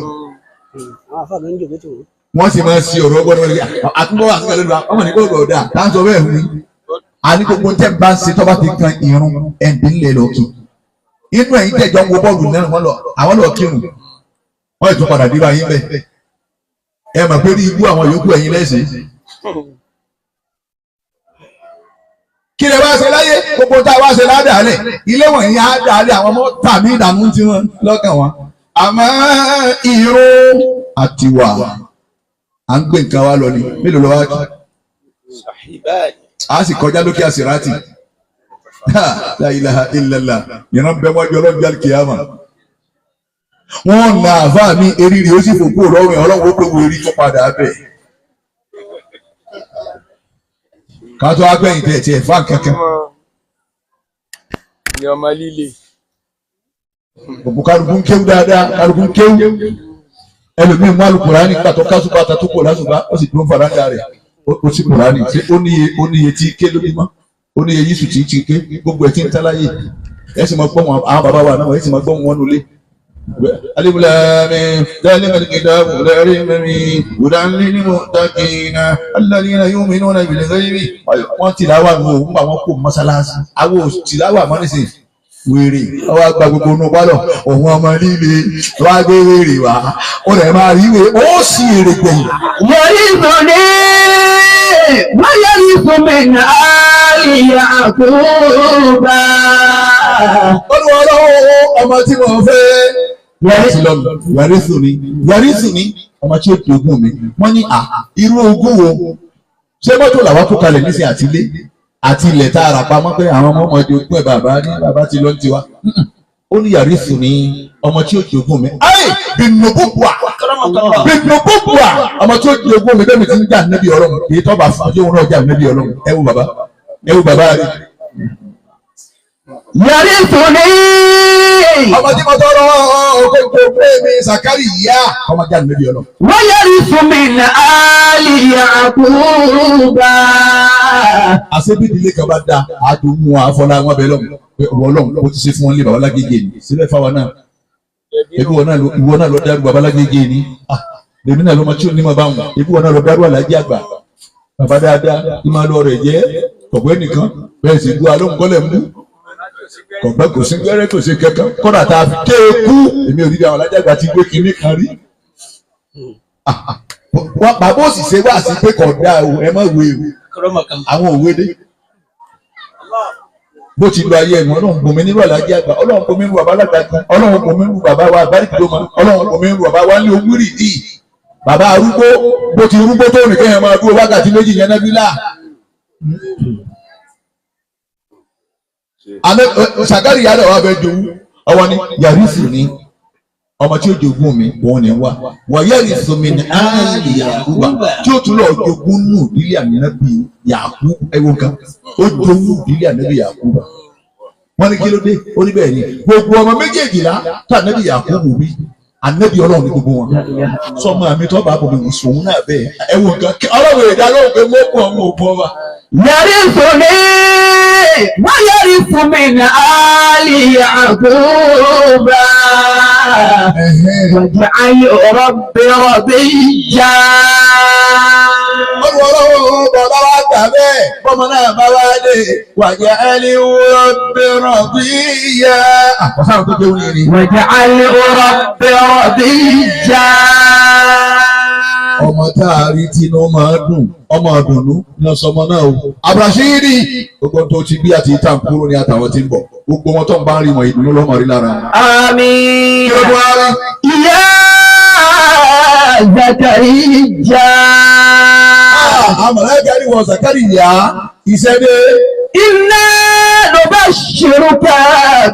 wọ́n sì máa ń ṣe ọ̀rọ̀ ọgbọ́n ní àtúbọ̀ wà síkà lónìí ọmọ ní gbọ́dọ̀ ọ̀dà táǹsọ bẹ́ẹ̀ wí. àní gbogbo tẹ́ bá ń ṣe tọ́ba ti kan irun ẹ̀ǹdí ńlẹ̀ lọ́kì inú ẹ̀yìn tẹ̀jọ́ ń wo bọ́ọ̀lù náà àwọn lọ kírun wọ́n ètò padà dé báyìí bẹ́ẹ̀ ẹ mọ̀ pé ní ibú àwọn yòókù ẹ̀yìn lẹ́sìn. kí lè wá ṣe láyé gbogbo tá a wá ṣe ládàálẹ̀ ilé wọ̀nyí á dàálẹ̀ àwọn ọmọ tàbí ìdààmú tí wọ́n lọ́kàn wọn. àmọ́ irun àtiwà à ń gbé nǹkan wa lọ ni mélòó lọ wá kí a sì kọjá lókè àsìrátì la ilaha illallah yẹn bẹ wájú ọlọ́jọ́ àlùkìyàmà wọn nà àfáà mi eriri ó sì fòkú lọ́rùn ọlọ́run ó pé wo eré tó padà bẹ̀ ká tó wá gbẹ̀yìn tẹ̀ tiẹ̀ fáà kankan ní ọmọ líle gbogbo kálukú ń kéwú dáadáa kálukú ń kéwú ẹlòmíín mú Al-Kùránì nígbà tó kásùbà tó kò lásùbà ó sì dún fàdákà rẹ̀ ó sì Kùránì ṣé ó níye tí ké lójúmọ́ ó níye yíṣù tí ké gbogbo ẹ̀ tí ń táláyè ẹ̀ sì máa gbọ́ wọn àwọn bàbá wa náà ẹ̀ sì máa gbọ́ wọn nulẹ̀. Alif Lam Mim Dhalikal Kitabu La Rayba Fihi Hudan lil Muttaqina alladhina yu'minuna bil ghaibi wọ́n tìláwà nù ó ń bá wọn kó mọ́sálásí àwọn tìláwà mọ́ nísìnyí wèrè ọwọ́ àgbà gbogbo inú pálọ̀ òun ọmọ líle wá gbé wèrè wá ó rẹ̀ máa rí wèrè ó sì èrè gbẹ̀yìn. yọrí ìfúnni wọ́n yọrí ìfúnmi ní àlìyá àkóbá. olùwọ́lọ́wọ́ ọmọ tí mo fẹ́ yọrí sùn ní ọmọ tí ó di ogún mi wọ́n ní irú ogún wo ṣé mọ́tò làwọn kó kalẹ̀ nísìnyí àtìlé àti ilẹ̀ tá a rà pamọ́ pé àwọn ọmọdé ogún ẹ̀ bàbá ti lọ ń tiwa ó ní yàrá ìsùn ní ọmọ tí ó jogún mi ayé bìnnùbùbùà ọmọ tí ó jogún mi bẹ́ẹ̀ mi ti ń jà níbi ọlọ́run kì í tọ́ba fún ọjọ́ òun náà jà níbi ọlọ́run ẹ wo bàbá rẹ. yàrá ìsùn ní. ọmọ tí mo tọrọ ọkọ̀ pé mi Sàkárì yá ọmọ jà níbi ọlọ́run. wọ́n yàrá ìsùn mi ní àlìyá àkóbá. àṣebí ìdílé kan bá da àdùnmù àfọlá wọn bẹ lọ́wọ́ Ọlọ́run ó ti ṣe fún wọn lé babalágége ni síbẹ̀ fáwọn náà ebi ìwọ náà lọ dárú babalágége ni lèmi náà ló máa tí ò ní máa bá wọn ebi ìwọ náà lọ dárú Àlájì àgbà bàbá dáadáa ní máa lọ rẹ̀ jẹ́ kọ̀gbẹ́ nìkan bẹ́ẹ̀ sì gbọ́ alóhùn kọ́lẹ̀ mú kọ̀gbẹ́ kò sí gbẹ́rẹ́ kò sí kẹ́kẹ́ kọ́dà tá a fi ké kú èmi ò ní bí àwọn Àlájì àgbà ti gbé kinní kan rí bàbá òsì ṣe wá sí pé kọ̀ọ̀dá o ẹ má wé o àwọn òwe dé bó ti lo ayé ẹ̀wọ̀n ọlọ́run bomi nínú Àlájì àgbà ọlọ́run bomi nínú bàbá alágbàgbà ọlọ́run bomi nínú bàbá wa àbáríkìlómọ ọlọ́run bomi nínú bàbá wa ní ogúrì dì bàbá arúgbó bó ti rúgbó tó nìkan yẹn máa dúró wákàtí méjì yẹn nábìlà. Sàkárì yàrá wa bẹ jowú ọwọ́ ni yàrá ìsìn ní ọmọ tí ó jogún mi òun ni wá wọ̀nyẹ́rì sọmi ní áàlì Yàkúbà tí ó tún lọ jogún nù ìdílé ànábì Yàkú ẹ̀wọ̀n kan ó jogún ìdílé ànábì Yàkúbà wọ́n ní kí ló dé ó ní bẹ́ẹ̀ ni gbogbo ọmọ méjèèjìlá tó ànábì Yàkúbù bí ànábì Ọlọ́run ní gbogbo wọn sọmọ àmì tó bá bọ̀mọ̀ ìṣòwò náà bẹ́ẹ̀ ẹ̀wọ̀n kan Ọlọ́run èdè alóhùn pé mọ́kù ọmọ òbọ̀ wa. yàrá ìfúnni wọ́n yọrí fún mi ní àlìyá àkóbá. واجعل ربي رضيا. ọlọ́wọ́ bàbá wa gbà bẹ́ẹ̀ bọ́mọ náà bá wá dé واجعل ربي رضيا. àkọsán tó dé wúni ni. واجعل ربي رضيا. ọmọ tá a rí tí inú máa dùn ọmọ àdùnnú ní ọsọmọ náà o. àbùràṣírí gbogbo tó ti bí àti ìtàn kúrò ní àtàwọn tí ń bọ̀ gbogbo wọn tó ń bá ń rí wọn ìdùnnú lọ́mọ rí lára. àmín. kí ló Buhari. ìyá Zakariya. àmàlẹ́gà ni wọ́n Zakariya iṣẹ́ dé. inna nubashshiruka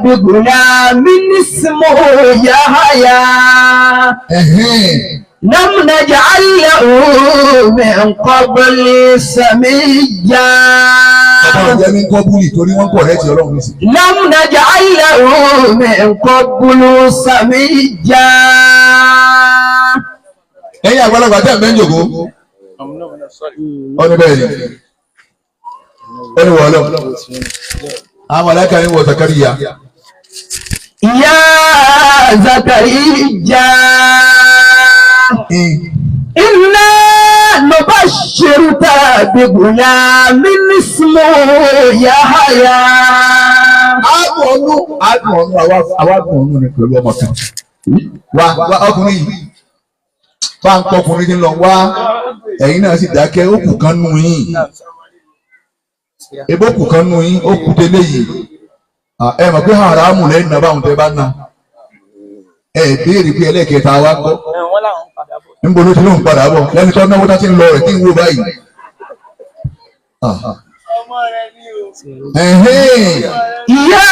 bi ghulamin ismuhu Yahya. لم نجعل له من قبل سميا. ọjọ́ mi ń kọ́ búlì torí wọ́n kọ̀ rẹ́tì Ọlọ́run ní sí. لم نجعل له من قبل سميا. ẹ̀yin àgbàlagbà tẹ̀ mẹ́ ń jòkó. ọdún bẹ́ẹ̀ ni ẹni wọ̀ ọ́ àwọn aláìka ni wọ̀ Zakariya. يا زكريا إنا بشرت بغلام اسمه يحيى. Àwa ni pẹ̀lú ọmọ kan. Wá ọkùnrin yìí. Bá ń pọ̀ ọkùnrin tí ń lọ wá. Ẹ̀yin náà sì dákẹ́ ó kù kan nù yín. Ebó kù kan nù yín ó kù délé yìí. Ẹ mọ̀ pé haramu lẹ́yìn náà báwọn tẹ́ bá ná. Ẹ béèrè pé ẹlẹ́kẹta wá gbọ́. Níbo ló ti lóun padà bọ̀ lẹ́ni tó náwó tá ti ń lọ rẹ̀ tí ń wo báyìí. يا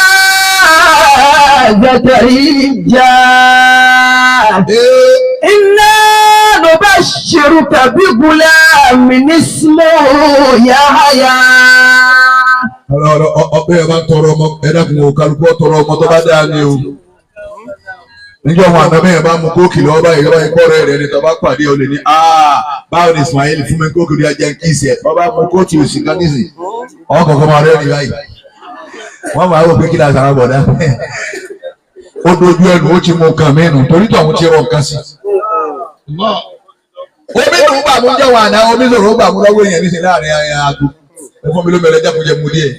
زكريا إنا نبشرك بغلام اسمه يحيى. Ọbẹ̀ ẹ̀ máa ń tọrọ ọmọ ẹ dákun o kálukú tọrọ ọmọ tó bá dáa ni o. Níjọ́ wọn àná bẹ́ẹ̀ bá mú kóòkì lọ́wọ́ báyìí lọ́wọ́ ikọ́ rẹ̀ ni tọ́ba pàdé ọ lè ní báwo ni Ismail fún mi kóòkì rí ajá ń kí ìsẹ̀ ọba mú kóòtù òsì kan nísì ọkọ̀ kọ́kọ́ máa rẹ́ ní báyìí. Wọ́n máa wò pé kí láti àwọn bọ̀dá. Ó dojú ẹnu ó ti mú nǹkan mẹ́nu torí tó àwọn ti rọ nǹkan sí. Omi tó ń bà mú jẹ́ wọn àná omi sọ̀rọ̀ ó bà mú lọ́wọ́ èèyàn nísìnyí láàrin àgbo. Ẹ fún mi ló mẹ́rẹ̀ jákujẹ mu díẹ̀.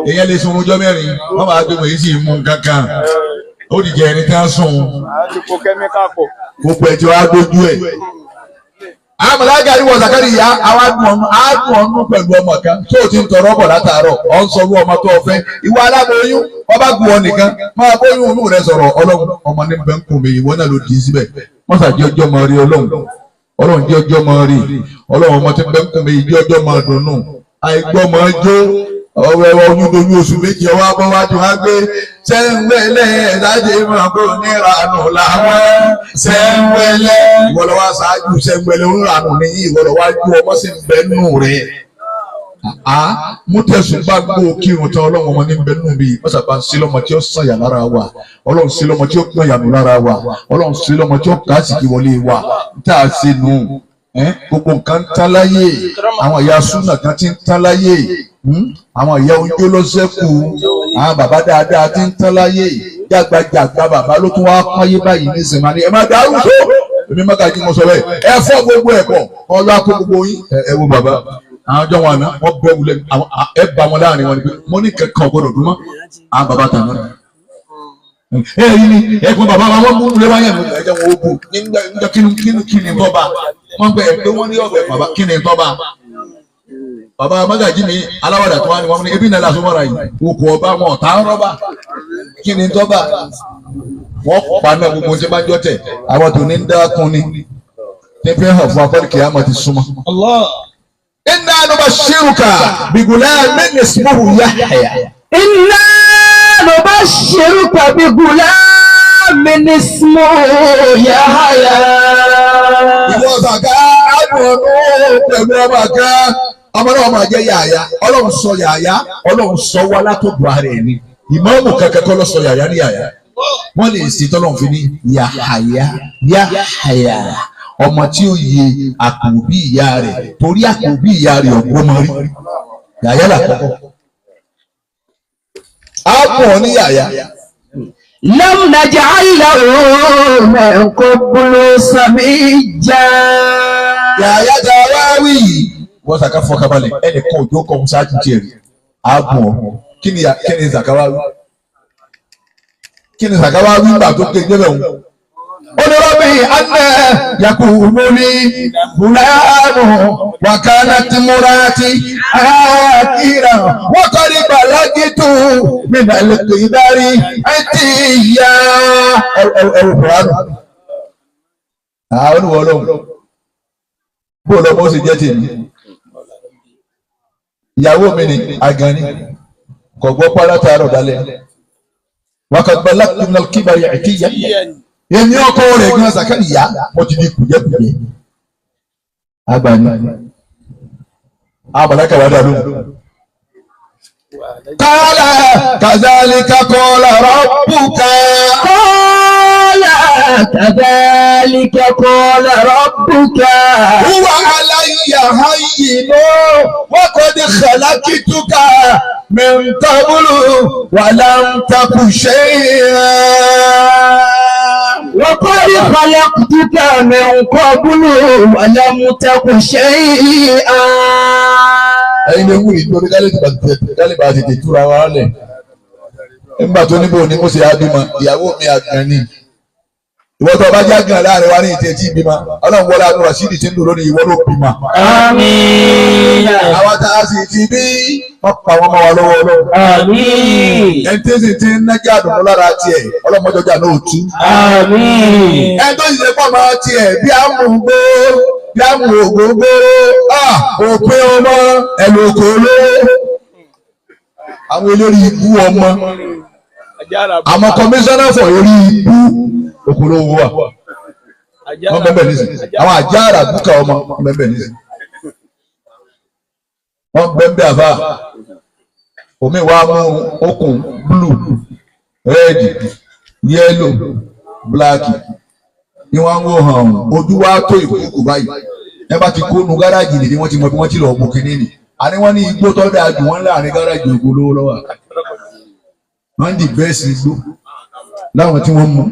Èèyàn lè sun ọjọ́ mẹ́rin wọ́n máa gbé wọ̀nyí sí mú kankan. Ó dìjẹ ẹni tí wọ́n sùn. Gbogbo ẹ̀ tí wọ́n á dojú ẹ̀. Àmàlágà ni wọ́n sàkárì yá àádùn ọ̀nù pẹ̀lú ọmọ kan tó o ti ń tọrọ bọ̀ látàárọ̀ ọ̀ ń sọ̀rọ̀ ọmọ tó o fẹ́. Ìwọ aláboyún wọ́n bá gùn ọ nìkan máa bóyún inú rẹ sọ̀rọ̀ ọlọ́run ọmọ ní bẹ́ẹ̀ ń kùn mí ìwọ náà ló dì í síbẹ̀. Wọ́n sàjẹ́ ọjọ́ máa rí ọlọ́run jẹ́ ọjọ́ máa rí ọlọ́run ọmọ tí bẹ́ẹ̀ ń kùn mí ìjẹ́ ọjọ́ máa dùnnú. Àìgbọ́ máa jó ọwọ́ oyún lóyún oṣù méjì ọwọ́ abọ́wájú wá gbé sẹ́ńwẹ́lẹ́ ẹ̀dájé máa bọ̀ níranù làwọn sẹ́ńwẹ́lẹ́ ìwọlọ́wọ́ aṣáájú sẹ́ńwẹ́lẹ́ níranù ní ìwọlọ́wájú ọmọ sì ń bẹ nù rẹ̀. Mú tẹ̀sùn bá gbó kírun tán ọlọ́run ọmọ ní bẹ nù bí mọ́sàbá ń sí lọ́mọ tí ó sàn yà lára wa ọlọ́run sí lọ́mọ tí ó pọ̀ yànù lára wa ọlọ́run sí lọ́mọ tí ó kà á sì kí wọlé wa tá a ṣe nù gbogbo nǹkan ń tán láyé àwọn ìyá súnà kan ti ń tán láyé àwọn ìyá oúnjẹ ló ṣẹ́kù àwọn bàbá dáadáa ti ń tán láyé jágbajàgba bàbá ló tún wá pọ́nyé báyìí ní ìsìnkú ni ẹ má dàrú tó èmi má kàjí mo sọ bẹ́ẹ̀ ẹ fọ́ gbogbo ẹ̀ pọ̀ ọlọ́ akó gbogbo yín ẹ wo bàbá àwọn ọjọ́ wọn àná wọ́n bẹ́ wulẹ̀ ẹ bá wọn láàrin wọn ni pé mo ní kẹ́kọ̀ọ́ gbọ́dọ̀ dùn mọ́ àwọn bàbá tàn náà. Yìí ni ẹ̀gbọ́n bàbá wa wọ́n mú un lẹ́wọ́ yẹn ẹ̀jẹ̀ wọn ó bù nígbà kí ni tọ́ba wọ́n gbẹ ẹgbẹ́ wọn ní ọ̀bẹ bàbá kí ni tọ́ba. Bàbá Magaji mi aláwàdà tó wá ní wọn ní ebi nàlá sọmọ́ra yìí òkú ọba wọn ọ̀tá ń rọ́bà kí ni tọ́ba. Wọ́n pa náà gbogbo tí bá jọ tẹ̀ àwọn tó ní dákun ni ní fẹ́ hàn fún akọ́dìkì àmọ́ ti súnmọ́. Inna nubashiruka bigulamin ismuhu Yahya. Inna nubashiruka bigulamin ismuhu Yahya. Ìwọ sàká àdùn pẹ̀lú ọmọ kan ọmọ náà máa jẹ́ Yahya ọlọ́run sọ Yahya ọlọ́run sọ wá látọ̀dọ̀ ara ẹ̀ ni ìmáàmù kankan kọ́ ló sọ Yahya ní Yahya wọ́n lè ṣe tọ́lọ́run fi ní Yahya ọmọ tí ó yẹ àkùnbí ìyá rẹ̀ torí àkùnbí ìyá rẹ̀ ọ̀gbọ́n mọ́ rí Yahya làkọ́kọ́ àpọ̀ ní Yahya. Lam naj'al lahu min qablu samiyya. Yahya Jawawi wọ́n sàkà fọkàbalẹ̀ ẹnì kan òjò kan ṣáájú tiẹ̀ rí àbọ̀ kí ni Zakawawi kí ni Zakawawi gbà tó ké débẹ̀ wọn. Olùrọ̀bì anna yakunuli bulanu wakanat murati akira wakari balagitu minal qidari atiya. Ẹ̀rù Kùránì. Àwọn olùwọ́lọ́ bó lọ́mọ ó sì jẹ́ tèmi. Ìyàwó mi ni agani kò gbọ́ pàrọ̀ tààrọ̀ dalẹ̀ wakad balagtu minal kibari atiya. Èmi ọkọ rẹ̀ gan Zakariya mo ti di kùjẹ́kùjẹ́ agbani abalaka wà dàlú. Qala kazalika qala rabbuka. Qala kadhalika qala rabbuka. Huwa alayya hayyinun wa qad khalaqtuka min qablu wa lam taku shay'an. وقد خلقتك من قبل ولم تك شيئا. ẹ̀yin lè wú ìdúró kálí bá tètè túra wa lẹ̀ nígbà tó níbo ni mo ṣe àbímọ ìyàwó mi àgbọn ni ìwọ tó bá jágàn láàrin wa ní ìtẹ̀tí ìbímọ ọlọ́run wọlé àdúrà sídìí tí ń dùn lónìí ìwọ ló bímọ. Àmín. àwọn tá a sì ti bí wọ́n pa wọ́n mọ́ wa lọ́wọ́ ọlọ́run. Àmín. ẹni tí sì ti ń nájà àdùnnú lára tiẹ̀ ọlọ́mọdéjà náà ò tú. Àmín. ẹni tó sì ṣe pọ̀ máa tiẹ̀ bí a mú gbó bí a mú ògbógbó òpin ọmọ ẹ̀lú òkò olówó. àwọn elórí ibú ọmọ àwọn kọmíṣánná fọ̀ orí ibú òkò olówó wa wọ́n bẹ́ẹ̀ bẹ́ẹ̀ nísìnyí àwọn àjáàrà búkà ọmọ wọ́n bẹ́ẹ̀ bẹ́ẹ̀ nísìnyí wọ́n bẹ́ẹ̀ bẹ́ẹ̀ àbá omi wa mú okùn blue red yellow black ni wọ́n ń wò hàn ojú wa tó ìkókò báyìí ẹ bá ti kó nu gáràjì nìyí wọ́n ti mọ bí wọ́n ti lọ mú kínní ni àní wọ́n ní igbó tó dáa jù wọ́n láàrin gáràjì ògbó lówó lọ́wọ́ wọ́n ń di bẹ́ẹ̀ sí igbó láwọn tí wọ́n mú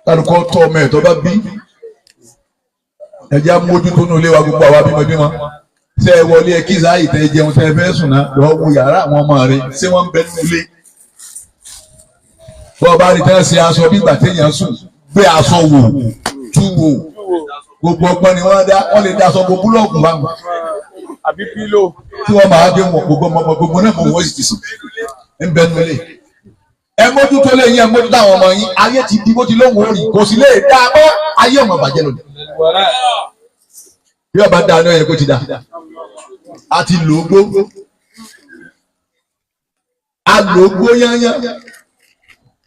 kálukọ́ tọ́ ọmọ ẹ̀ tó bá bí ẹ̀jẹ̀ amójútó ní ilé wa gbogbo àwa bímọ ṣé ẹ wọlé ẹ kí sáàyè tẹ jẹun tẹ fẹ́ sùn náà lọ́ọ́ wo yàrá àwọn ọmọ rẹ ṣé wọ́n ń bẹ nínú ilé bọ́ọ̀ bá rí tẹ́ ṣe aṣọ nígbà téèyàn sùn gbé aṣọ wò tú wò gbogbo ọgbọ́n ni wọ́n dá wọ́n lè dá aṣọ gbogbo búlọ̀ọ̀gù báwọn àbí pílò tí wọ́n máa gbé wọn gbogbo náà mọ̀ wọ́n sì ti sùn ń bẹ nínú ilé ẹ mójútó lè yín ẹ mójútó àwọn ọmọ yín ayé ti di bó ti lóhùn orí kò sì lè dá a mọ́ ayé ọmọ bàjẹ́ lòdì bí ọba dá a náà yẹ kó ti dá a ti lò ó gbó a lò ó gbó yányán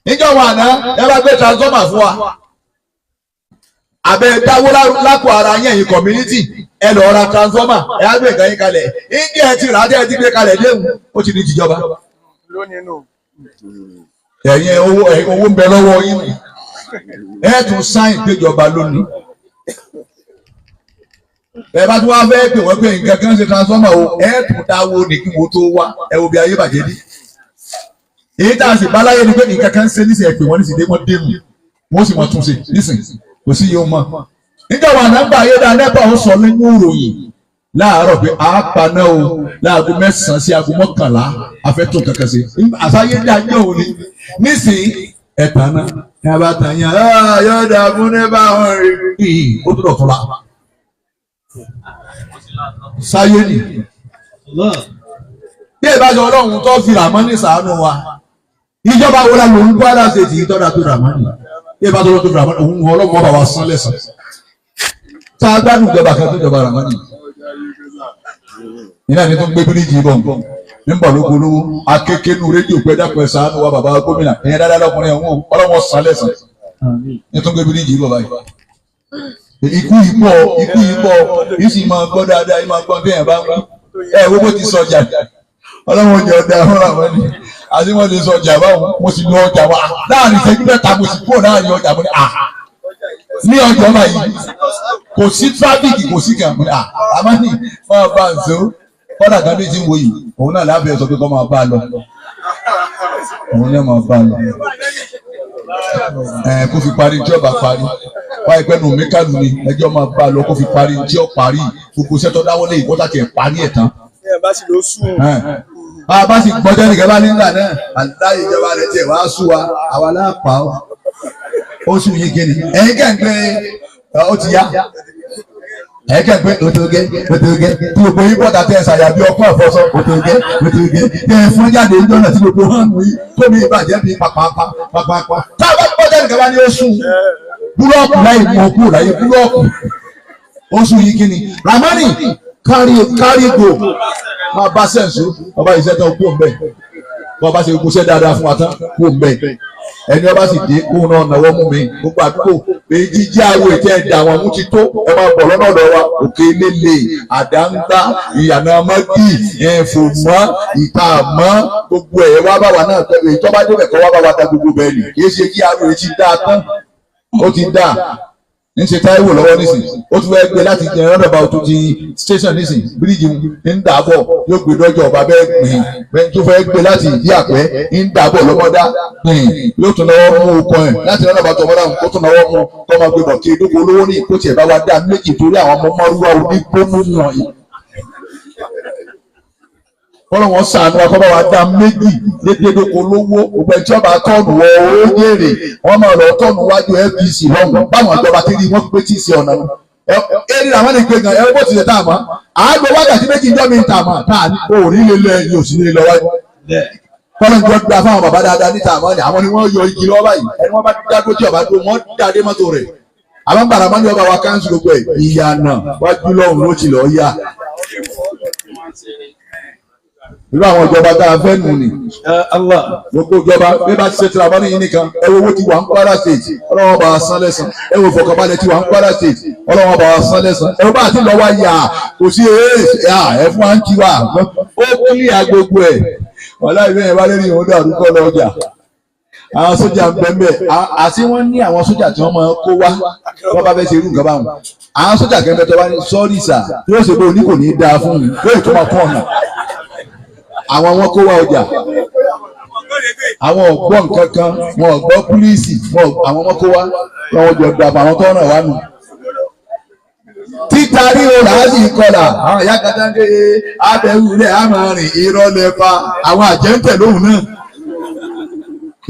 níjọba àná ẹ bá gbé transformer fún wa àbẹ dáwó lápò ara yẹn yìí community ẹ lọ ra transformer ẹ á gbé nǹkan yín kalẹ̀ ìdí ẹ ti rà á dé ẹ ti gbé kalẹ̀ léwu ó ti di tìjọba ẹ̀yin owó ń bẹ lọ́wọ́ yín ẹ tún sáìn péjọba lónìí ẹ bá tún wá fẹ́ pè wọ́n pé nǹkan kan ṣe transformer o ẹ tún dáwó ní kí wọ́n tó wá ẹ wo bí ayé bàjẹ́ dé èyí tá a sì bá láyé ni pé nǹkan kan ṣe nísìnyí ẹ pè wọ́n nísìnyí wọ́n dé mu wọ́n sì mọ̀ tún ṣe nísìnyí kò sí yóò mọ̀ nígbà wà nàgbà ayédà nẹ́pà ó sọ nínú ìròyìn láàárọ̀ pé a paná o láago 9 sí aago 11 afẹ́tò kankan sí àsáyé ní ajé òun ni nísìnyí ẹ̀tàn náà ní abátanyá yóò dà fún nẹ́bà wọn rí ó tó dọ̀ fúnra sáyé ni bí ìbájọ ọlọ́run tó fi ràmọ́nì ṣàánú wa ìjọba wo la lòun Kwara State yìí tọ́da tó ràmọ́nì bí ìbájọ ọlọ́run tó fi ràmọ́nì òun ọlọ́run ọba wa sán lẹ́sàn tá a gbádùn ìjọba kan tó jọba ràmọ́nì iná ní tó ń gbé bíríìjì bọ̀ ń bọ̀ lóko olówó akékeré rédíò pé dápẹ́ ṣàánú wa bàbá gómìnà ìyẹn dáadáa lọkùnrin ọ̀hún ọlọ́run sán lẹ́sàn ní tó ń gbé bíríìjì bọ̀ báyìí ikú yìí pọ̀ yìí sì máa gbọ́ dáadáa yìí máa gbọ́ bí ẹ̀ bá ń ẹ̀ wo bó ti sọjà ọlọ́run ọjà ọ̀dà ọ̀rọ̀ àwọn ẹni àti wọ́n ti sọjà báwọn mo sì lọ ọjà wa láàrin ìṣẹ́jú mẹ́ta mo sì kúrò láàrin ọjà mo ní ọjọ́ báyìí kò sí tráfíkì kò sí kàmú àmánì máa bá ń so kọ́dà kan bí ti ń wo yìí òun náà lábẹ́ sọ pé kọ́ máa bá a lọ òun náà máa bá a lọ kó fi parí tí ọba parí wáyé pẹ́ nù mẹ́kàlù ni ẹjọ́ máa bá a lọ kó fi parí tí ọ parí gbogbo sẹ́tọ́ dáwọ́lé ìkọ́tà kẹ̀ parí ẹ̀ tán. bá sì gbọ́jọ́ nìkan bá nígbà náà àtàlẹ́ ìjọba rẹ̀ tiẹ̀ wá sú wa àwa láàpá ó sùn yín kíni ẹ̀yin kẹ́ǹpẹ́ ó ti yá ẹ̀yin kẹ́ǹpẹ́ òtògé tí gbogbo yín bọ́ta tẹ̀ ṣàyà bí ọkọ̀ àfọ́sọ òtògé tẹ̀ fún jáde ń dọ́nà tí gbogbo hàn mú yín tó ní ìbàjẹ́ bí pàpàpà tá a bá gbọ́jọ́ nìkan bá ní ó sùn búlọ́ọ̀kù láì mọ̀ kúrò láyé búlọ́ọ̀kù ó sùn yín kíni Ramani kárí go máa bá sẹ́ǹsì ọba ìṣẹ́ tán kú òǹbẹ̀ bọ́ọ̀ bá ṣe gbogbo iṣẹ́ dáadáa fún wa tán kú òǹbẹ̀ ẹni ọba sì dé kóun náà náwó mú mi gbogbo àdúgbò èyí jíjí àwọ̀ ètò ẹ̀dá àwọn mú ti tó ẹ máa bọ̀ lọ́nà ọ̀dọ̀ wa òkè lélẹ̀ àdáńtá ìyànà mọ́gì ẹ̀fọ̀mọ́ ìtààmọ́ gbogbo ẹ̀ wá bá wa náà èyí tó bá débẹ̀ kọ́ wá bá wa da gbogbo bẹ́ẹ̀ ni kì í ṣe kí àwọ̀ èyí ti dá a tán ó ti dá ń ṣe Táíwò lọ́wọ́ nísìnyí ó tún fẹ́ gbé láti jẹ rọ́dọ̀bà tó ti station nísìnyí bíríìjì ń dàbọ̀ yóò gbé dọ́jọ́ ọba bẹ́ẹ̀ gbìn bẹ́ẹ̀ tó fẹ́ gbé láti ìdí àpẹ́ ń dàbọ̀ lọ́mọdá gbìn yóò tún lọ́wọ́ mú okun ẹ̀ láti rọ́dọ̀bà tó mọ́dá ó tún lọ́wọ́ mú kọ́ máa gbé bọ̀ kí edóko olówó ní ìkó tiẹ̀ bá wa dá méjì torí àwọn ọmọ mọ́rúwá onígbónú wọ̀nyí. Wọ́n wọn sànù akọ́bá wa dá méjì lédèdókò lówó ògbẹ́ ìjọba tọ́ọ̀nù wọ owó yèrè wọ́n máa lọ tọ́ọ̀nù wájú FBC lọ́hùn báwọn ìjọba ti rí wọ́n pé tí ì sí ọ̀nà nù. Eri làwọn lè gbé gan ẹ bó ti lè tà mọ́ àádọ́ wákàtí méjì ìjọ mi ń tà mọ́ tá ò ní lè lọ ẹ̀yìn òsì lè lọ wájú. Kọ́lọ́ ìjọ gba fáwọn bàbá dáadáa níta àmọ́ ni àwọn ni wọ́n yọ igi lọ́wọ́ báyìí ẹni wọ́n bá dágbó tí ọba tó wọ́n dáadé mọ́tò rẹ̀ àwọn gbàràmọ́ ní ọba wa káńsì gbogbo ẹ̀ ìyànà wájú lọ́hùn ló ti lọ́ọ́ yá. Irú àwọn ìjọba tá a fẹ́ nù ní. Gbogbo ìjọba bí bá ti ṣe tìrabọ́ ní yín nìkan ẹ wo owó ti wà ń Kwara State ọlọ́wọ́ bá wa san lẹ́san ẹ wo ìfọ̀kànbalẹ̀ ti wà ń Kwara State ọlọ́wọ́ bá wa san lẹ́san ẹ wo bá àti lọ́wọ́ yà kò sí ẹ fún wa ń kí wa ó kílíà gbogbo ẹ̀ wọ́n láì bẹ́ẹ̀ wá lórí ìhòòdà àdúgbò lọ́jà àwọn sójà ń bẹ́ẹ̀ àti wọ́n ní àwọn sójà tí wọ́n máa kó wá wọ́n bá fẹ́ ṣe irú nǹkan báwọn àwọn sójà kẹ́mẹ́ tó bá ní sọ́ọ̀rì sà yóò ṣe pé òní kò ní í dáa fún mi lóye tó máa kọ́ ọ̀nà àwọn wọn kó wá ọjà àwọn ọ̀gbọ́n nǹkan kan wọn ọ̀gbọ́n púlíìsì àwọn wọn kó wá wọn jọ dàbọ̀ àwọn tó ràn wá nù. títa ríro làásì kọlà àwọn ìyá kata ń ké abẹ́wù rẹ̀ á máa rìn irọ́ lẹ́pa àwọn àjẹ́ ń tẹ̀ lóhùn náà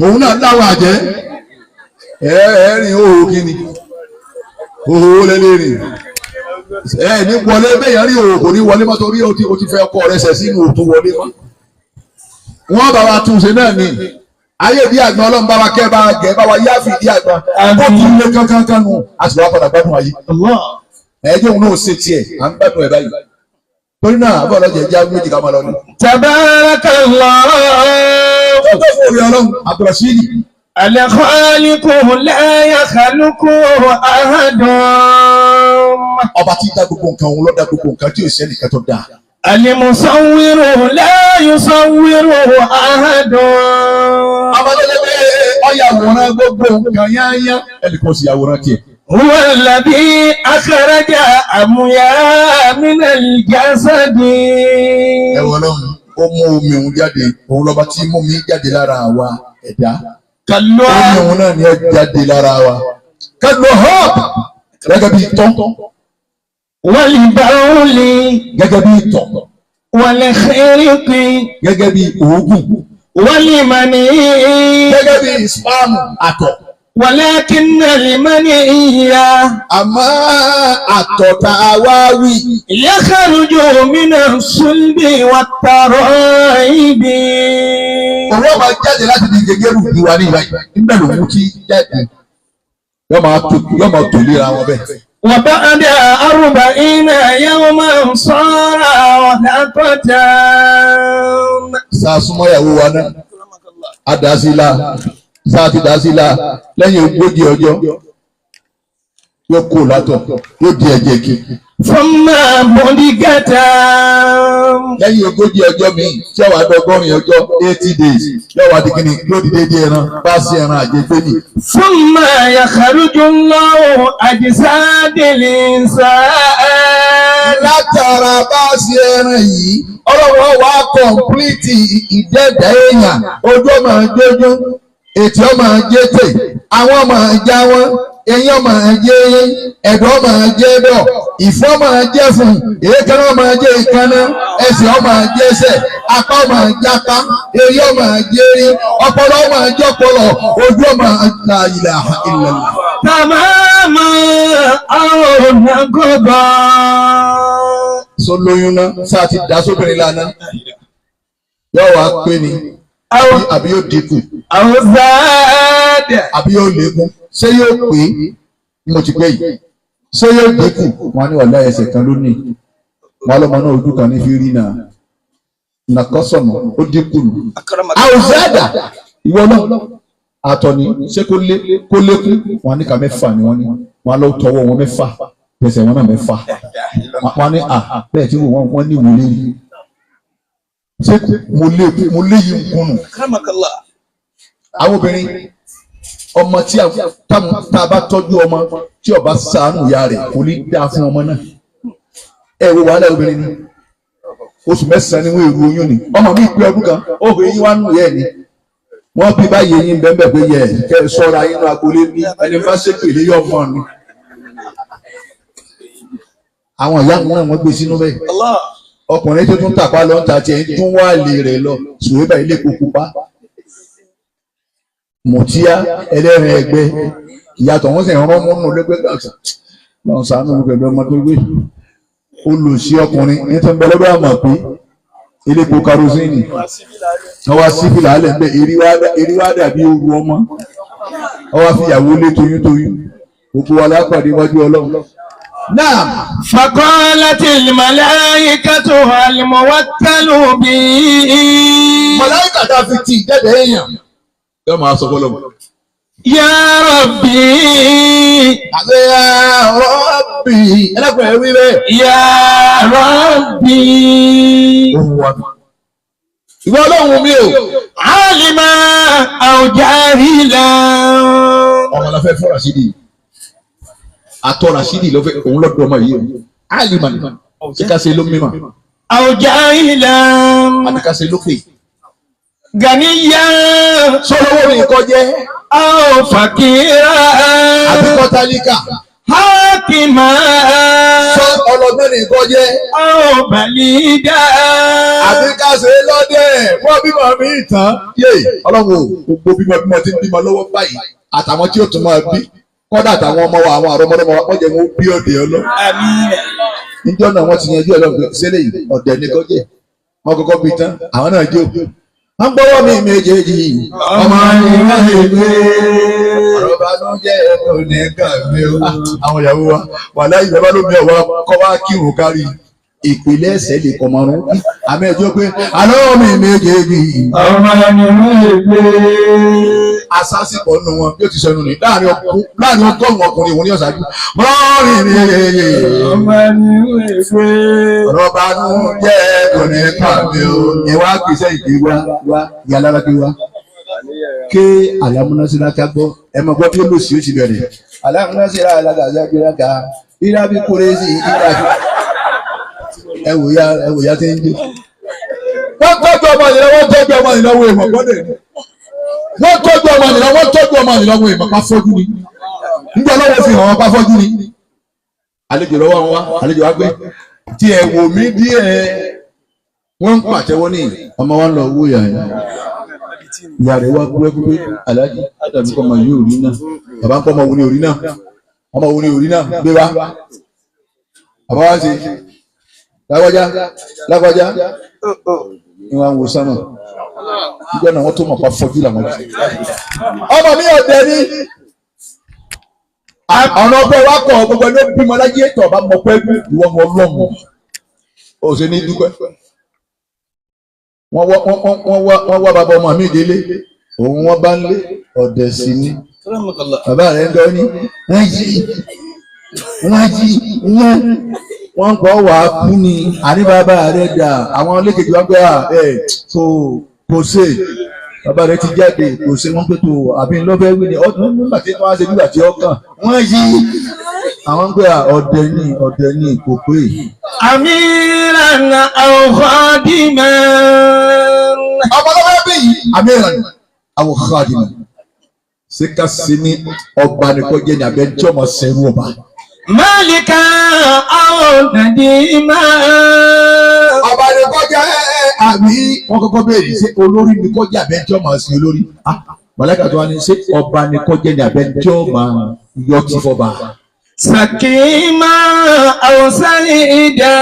òun náà láwọn àjẹ́ ẹ̀ẹ́rìn òhò kíni òhò lẹ́lẹ́rìn ní wọlé bẹ́yàn rí òhò kò ní wọlé mọ́ torí o ti fẹ́ ọkọ rẹ̀ sẹ̀ sínú òtò wọlé mọ́. Wọ́n bá wa túnṣe náà ni ayé ìdí àgbọn ọlọ́run bá wa kẹ́ bá gẹ̀ bá wa yáàfì ìdí àgbọn kó tún lé kankan nù a sì wá padà gbádùn ayé. Ẹjọ́ òun náà ṣe tiẹ̀ à ń gbádùn ẹ̀ báyìí. Torí náà àbọ̀ ọlọ́jà ẹja méjì ká máa lọ ní. Tabarakallah. Tó tó fún orí ọlọ́run Abdulrasheed. Al-khaliqu la yakhluqu ahadun. Ọba tí dá gbogbo nǹkan òun ló dá gbogbo nǹkan tí ò sẹ́nìkan tó dáa. Al-musawwiru la yusawwiru ahadun. Abalẹ̀ pé ọ̀yà àwòrán gbogbo nǹkan yányá ẹnì kan sì àwòrán tiẹ̀. Huwa alladhi akhraja amya minal jasadi. Ẹ wọ lọ́run ó mú omi òun jáde òun lọ́ba tí mú mi jáde lára àwa ẹ̀dá. Kàlọ́ omi òun náà ni ẹ jáde lára wa. Kàlọ́ hàn gẹ́gẹ́ bí tọ́. wal bawli Gẹ́gẹ́ bí tọ̀. wal khiriqi Gẹ́gẹ́ bí òógùn. wal mani. Gẹ́gẹ́ bí ìsìlámù àtọ̀. Walakinna al-maniyya Àmọ́ àtọ̀tà wá wí. yakhruju mina sulbi wat-tara'ibi. Òun ọba jáde láti di gègéru ìwà ní ìwà yìí. Nígbà lòun ti jáde. Yọ́ máa tò léra wọn bẹ́ẹ̀. Wa ba'da 40 yawman sara waqatan. Sàásùmọ́ ìyàwó wa náà. Adásílá. Sáà ti dásílá lẹ́yìn 40 ọjọ́. Yóò kó látọ̀. Yóò di ẹ̀jẹ̀ kí. Thumma mudghatan. Lẹ́yìn 40 ọjọ́ mi tí ó wà dọ́gọ́rin ọjọ́ 80 days yóò wá di kíni yóò di déédéé ẹran bá sí ẹran àjẹgbé ni. Thumma yakhruju Allahu ajsadil insan. Látara bá sí ẹran yìí ọlọ́wọ́ wa kọ̀ǹpìlìtì ìdẹ́ẹ̀dẹ́ èèyàn ojú ọmọ àjẹjú ètí ọmọ àjẹtè àwọn ọmọ àjà wọn eyín ọmọ àjẹ eyín ẹ̀dọ̀ ọmọ àjẹ ẹ̀dọ̀ ìfọ́ ọmọ àjẹ fún èékánná ọmọ àjẹ ìkánná ẹsẹ̀ ọmọ àjẹ ẹsẹ̀ apá ọmọ àjẹ apá eyín ọmọ àjẹ eyín ọpọlọ ọmọ àjẹ ọpọlọ ojú ọmọ àjẹ ilaha illallah. Tamama awnagoba. So lóyún náà sáà ti dá sóbìnrin lánàá yóò wá pé ni àbí yóò dínkù Awzada. àbí yóò lékún ṣé yóò pé mo ti pé yìí ṣé yóò dínkù wọn ní ọ̀la ẹsẹ̀ kan lónìí wọn lọ́mọ náà ojú kan ní fi rí náà nàkọ́sọ̀nà ó dínkù nù. Awzada ìwọ náà àtọ̀ni ṣé kó lékún wọn ní ká mẹ́fà ni wọ́n ní wọn lọ tọwọ́ wọn mẹ́fà pèsè wọn náà mẹ́fà wọn ní bẹ́ẹ̀ tí wọ́n ní ìwòlé yìí ṣé mo lé yìí ń kúnnù. Àwọn obìnrin ọmọ tí a bá tọ́jú ọmọ tí ó bá ṣàánú ìyá rẹ̀ kò ní dáa fún ọmọ náà. Ẹ wo wàhálà obìnrin ni oṣù mẹ́sàn-án ni wọ́n èrò oyún ni ọmọ mi pé ọdún kan ó fi eyín wá nù yẹ ni wọ́n bí báyìí eyín bẹ́ẹ̀ pé yẹ kẹ́ ẹ sọ́ra inú agbolé ní ẹni bá ṣépè lé yọ̀ mọ́ ni. Àwọn ìyá wọn náà wọ́n gbé sínú bẹ́ẹ̀ ọkùnrin tó tún tàpá lọ ń ta tiẹ̀ ń tún wá lè rẹ̀ lọ sùwé báyìí lè kókó pa mùtíá ẹlẹ́rìn ẹgbẹ́ ìyàtọ̀ wọ́n sì ń rán mọ́nù lẹ́gbẹ́ gàṣà lọ́n sàánú pẹ̀lú ọmọ tó gbé olùsí ọkùnrin ní tó ń bẹ lọ́dọ̀ àmọ̀ pé elépo karosíìnì wọ́n wá sí fìlà alẹ́ ńbẹ eré wá dàbí oru ọmọ wọ́n wá fi ìyàwó lé toyúntoyún gbogbo wa lápàdé wájú Ọlọ́run. Naam. Faqalatil malaikatu wal muwakkalu bi. Màláíkà tá a fi ti ìjẹ́dẹ̀ èèyàn yóò máa sọ fọlọ́mù. Ya Rabbi. Àbẹ́ ya Rabbi. Ẹlẹ́kùnrin ẹ̀ wí bẹ́ẹ̀. Ya Rabbi. Ohun wa. Ìwọ Ọlọ́run mi o. Alima aw jahila. Ọmọ la fẹ́ fún Rashidi. Àtọ̀ Rashidi ló fẹ́ òun lọ́dọ̀ ọmọ yìí o. Alima ni. Ṣé ká ṣe ló mímọ̀? Aw jahila. Àti ká ṣe ló pè. Ganiya. Sọ́lọ́wọ́ mi kọ́ jẹ́. Aw fakira. Àbíkọ́ tálíkà. Hakima. Sọ ọlọ́gbọ́n ní kọ́ jẹ́. Aw balida. Àbí ká ṣe lọ́dẹ̀. Wọ́n bímọ mi tán. Yé Ọlọ́run gbogbo bímọ tí ń bímọ lọ́wọ́ báyìí. Àtàwọn tí ó tún máa bí. Kọ́dà àtàwọn ọmọ wa àwọn àrọ́mọdé wa wọ́n jẹ́ wọn bí ọ̀dẹ̀ ọlọ́. Níjọ́ náà wọ́n ti yanjú Ọlọ́run sílẹ̀ yìí ọ̀dẹ̀ ní kọ́ jẹ́. Wọ́n kọ́kọ́ bí tán. Àwọn náà jó. Wọ́n gbọ́wọ́ mi méjèèjì. Ọmọ ni wọ́n lè gbé. Ọ̀rọ̀ bá ló jẹ́ òní kàwé o. Àwọn ìyàwó wa wà láyé ìjọba ló bí ọwọ́ kọ́ wá kírun kárí. Ìpìlẹ̀ ẹsẹ̀ lè kọ̀ mọ́rún. Àmì ẹjọ́ pé àlọ́ mi méjèèjì. Ọmọ ni wọ́n lè gbé. Asásìkò nù wọn bí ó ti sọnù ní láàrin ọgọ́rùn-ún ọkùnrin òun ní ọ̀sájú. Mọ́rin ni ọmọ ni wọ́n lè gbé. Ọ̀rọ̀ bá ló jẹ́ òní kàwé o. Ìwà gbèsè ìgbé wa yàrá gbé wa. Ké àlámúnásílá ká gbọ́ ẹ máa gbọ́ bí ó lò sí ó ti bẹ̀rẹ̀. Àlámúnásílá alágàzá gbéraga ìrà bí kúrẹ́ sí ìrà bí. Ẹ wò ya tí ń jó. Wọ́n tọ́jú ọmọ ìlọ́wọ́ ìmọ̀ gbọ́dẹ̀ ni. Wọ́n tọ́jú ọmọ ìlọ́wọ́ ìmọ̀ ká fọ́jú ni. Nígbà lọ́wọ́ fi hàn wọ́n ká fọ́jú ni. Àlejò lọ́wọ́ wọn wá àlejò wá gbé. Tí ẹ wò mí díẹ̀ wọ́n ń pàtẹ́wọ́ ní ọmọ wa ń lọ owó yà ẹ̀. Ìyá rẹ̀ wá gbé aláàjì àdàbí kọ́ ọmọ yìí ò rí náà. Bàbá ń kọ́ ọmọ wo ni ò rí náà. Ọmọ wo ni ò rí náà gbé wá. Bàbá wa ṣe lágbájá ni wọ́n ń wo sánmà. Nígbà náà wọ́n tó mọ̀ pa fọ́jú làwọn jù. Ọmọ mi ò dẹ̀ ní. Àwọn ọgbẹ́ wa kọ̀ gbogbo ẹni ó bímọ láyé ètò ọba mọ̀ pẹ́ ìwọ ọmọ ọlọ́mọ. Ó ṣe ní dúpẹ́. Wọ́n wá bàbá ọmọ mi délé. Òun wọ́n bá ń lé ọ̀dẹ̀ sí ni. Bàbá rẹ̀ ń dọ́ ní. Wọ́n gbọ́ wà á kú ni àníbàbà rẹ̀ dà àwọn lékejì wá gbé tó kò ṣe bàbá rẹ̀ ti jáde kò ṣe wọ́n pé tó àbí lọ́fẹ́ wí ni ọdún nígbà tí wọ́n á ṣe nígbà tí ó kàn wọ́n yí àwọn gbé ọ̀dẹ̀ ní kò pé. Amiran aw khadiman. Ọmọ lọ́wọ́ bí yìí amiran aw khadiman. Ṣé ká sí ní ọba nìkan jẹ́ ní abẹ́jọ́ ọmọ sẹ́rù ọba. Malika aw nadima. Ọba ni kọjá àbí wọn kọ́kọ́ béèrè ṣé olórí ni kọjá abẹ́jọ́ máa sin olórí. Màláíkà tó wá ní ṣé ọba ni kọjá ní abẹ́jọ́ máa yọ tí fọba. Sakima aw saida.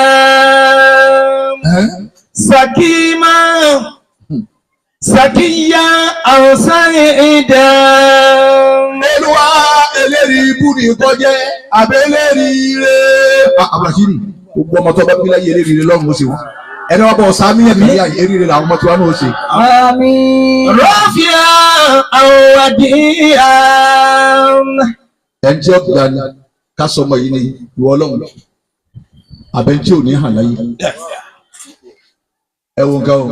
Sakima. Sakiya aw saida. Olúwa eléyìí ibú ni kọjá abẹ́lẹ́rìí rẹ̀. Àbàṣírí gbogbo ọmọ tó bá bí láyé eléyìí rẹ̀ lọ́rùn ó ṣe wọ́n. Ẹni wọ́n bọ̀ sámi ẹ̀mí ìyá eré rẹ̀ làwọn ọmọ tí wọ́n náà ṣe. Àmín. Rọ́fíà àwòrán-adìyà. Ẹni tí ó gbà ní ká sọmọ yìí ni ìwọ Ọlọ́run. Àbẹ̀ntí ò ní hàn láyé. Ẹ wo nǹkan o.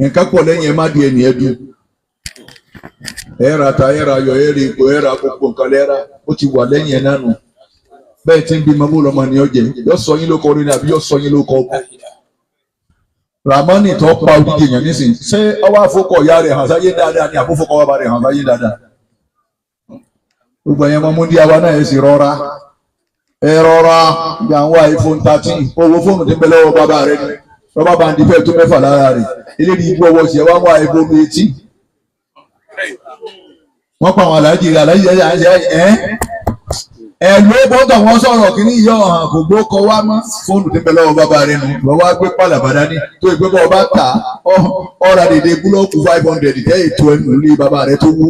Nǹkan pọ̀ lẹ́yìn ẹ má di ẹni ẹdun. Era ta era yo eri ko era gbogbo nǹkan lẹ́ra ó ti wà lẹ́yìn ẹ̀ náà nù bẹ́ẹ̀ tí ń bímọ bó lọ́mọ ni ó jẹ yóò sọ yín ló kọ orin àbí yóò sọ yín ló kọ ọkọ. Ramani tó pa odidi èèyàn nísìnyí ṣé ọwọ́ àfọkọ̀ ìyá rẹ̀ hàn sáyé dáadáa ni àbúfọkọ̀ bàbá rẹ̀ hàn sáyé dáadáa. Gbogbo ẹ̀yẹn mọ́ múndí àwa náà ẹ̀ sì rọra gbà ń wá iPhone 13 owó fóònù tí ń bẹ lọ́wọ́ bàbá rẹ̀ ni rọ́bà bàǹdì fẹ́ẹ̀ tó mẹ́fà lára rẹ̀ eléyìí ibú ọwọ́ sí ẹ wá ń wá iPhone 18. Wọ́n pa àwọn aláàjì ló bọ́tọ̀ wọ́n sọ̀rọ̀ kí ní ìyá ọ̀hàn kò gbó kọ wá mọ́ fóònù tí ń bẹ lọ́wọ́ bàbá rẹ̀ nù lọ́wọ́ gbé pàlàbàdà ní tó ìgbé bọ́ ọba tà ọ̀rà dèdè búlọ́ọ̀kù 500 tẹ́ ètò ẹnu ilé bàbá rẹ̀ tó wú.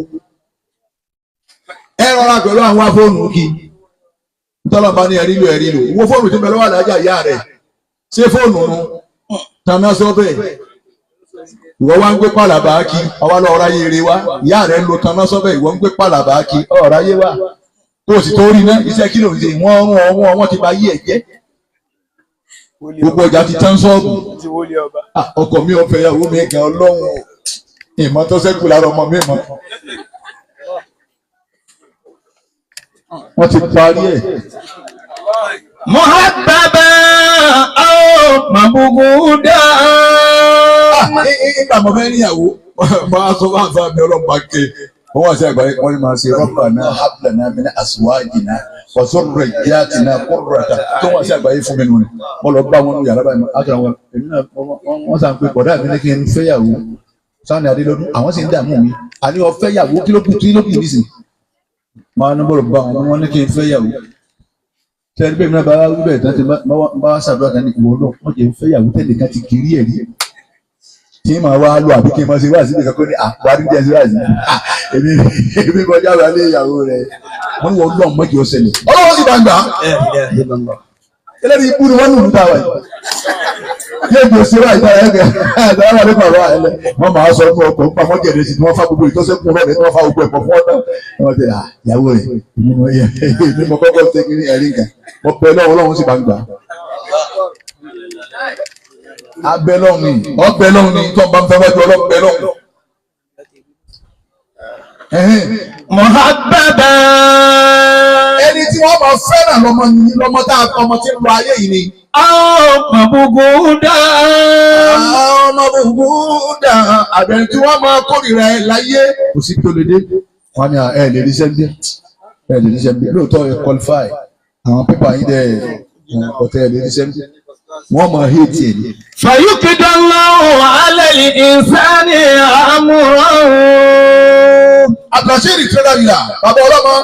Ẹ rọra pẹ̀lú àwọn fóònù kí ntọ́lọ́mọba ní ẹ̀rí lò wo fóònù tí ń bẹ lọ́wọ́ alájà ìyá rẹ̀ ṣé fóònù nu tàmí ọsọ bẹ́ẹ̀ ìwọ wá ń gbé pàlàbà kí ọwọ́ lọ ọ̀rá yére wá ìyá rẹ̀ ń lo tàmí ọsọ bẹ́ẹ̀ ìwọ ń gbé pàlàbà kí ọ̀rá yé wá tó o sì tó rí náà iṣẹ́ kí ló ń ṣe wọ́n ti ba yí ẹ̀ jẹ́ gbogbo ọjà ti tán sọ́ọ̀bù ọkọ mi ò fẹ́ yàwó mi gan ọlọ́run ìmọ̀ tó sẹ́kù lára ọmọ mi mọ́ wọ́n ti parí ẹ̀. Muhabbaba aw mabuguda. Ìgbà mo fẹ́ níyàwó máa sọ máa fa mi ọlọ́pàá ké wọ́n wá sí àgbáyé wọ́n ní máa ṣe rabbana hab lana min azwajina wa zurriyyatina qurrata tó wá sí àgbáyé fún mi nù ni wọ́n lọ bá wọn nù yàrá báyìí àgbà wọn èmi náà wọ́n sàn pé bọ̀dá mi ní kí n fẹ́yàwó Sani Adélọ́dún àwọn sì ń dààmú mi àní ọ fẹ́yàwó kí ló kù nísìnyí máa ní bọ̀rọ̀ bá wọn ní kí n fẹ́yàwó tẹ́lẹ̀ bẹ́ẹ̀ mi náà bá wá wíbẹ̀ tán ti bá wá ṣàdúrà kan ní ìwọ náà wọ́n jẹ́ fẹ́yàwó tẹ́lẹ̀ kan ti kiri ẹ̀ rí tí màá wá lọ àbí kí n máa ṣe wáàsí nìkan kó ní àwárí jẹ́ sí wáàsí èmi kọjá wà lé ìyàwó rẹ̀ wọ́n ní wọ́n lọ́ọ̀ mọ́jì ó ṣẹlẹ̀ ọlọ́wọ́ sì bá ń gbà ẹlẹ́rìí ikú ni wọ́n nù ń dáwà yìí kéèkì òṣèré àìdára ẹgbẹ́ àìdára wà nípa àwọn àìlẹ wọ́n máa sọ fún ọkọ̀ nípa wọ́n jẹ̀dẹ̀ sí tí wọ́n fa gbogbo ìtọ́sẹ́kùn rẹ̀ tí wọ́n fa gbogbo ẹ̀kọ́ fún ọ̀tá wọ́n ti ìyàwó rẹ̀ ní mo kọ́kọ́ ṣe kí ní ẹ̀rí nǹkan mo bẹ lọ́wọ́ Ọlọ́run sì bá ń gbà. abẹ lọ́hùn ni ọbẹ̀ lọ́hùn ni tó ń bá ń fẹ́ wájú ọlọ́bẹ̀ lọ́hùn. Muhabbaba. Ẹni tí wọ́n máa fẹ́ràn lọ́mọ tá ọmọ tí ń lọ ayé yìí ni. Ọmọ buguda. Ọmọ buguda. Àbẹ̀rẹ̀ tí wọ́n máa kórìíra ẹ láyé. Kò sí tó lè dé. Wọ́n ní ẹ lè rí sẹ́ńdé. Ẹ lè rí sẹ́ńdé. Lóòótọ́ ẹ qualify. Àwọn pépà yín dẹ̀ ọ̀tẹ̀ ẹ lè rí sẹ́ńdé. Wọ́n máa hé tiẹ̀ ní. Fayuqidallahu ala al-insani amrahu. Àgbàṣẹ́rì tí ó dábìí là, bàbá ọlọ́mọ.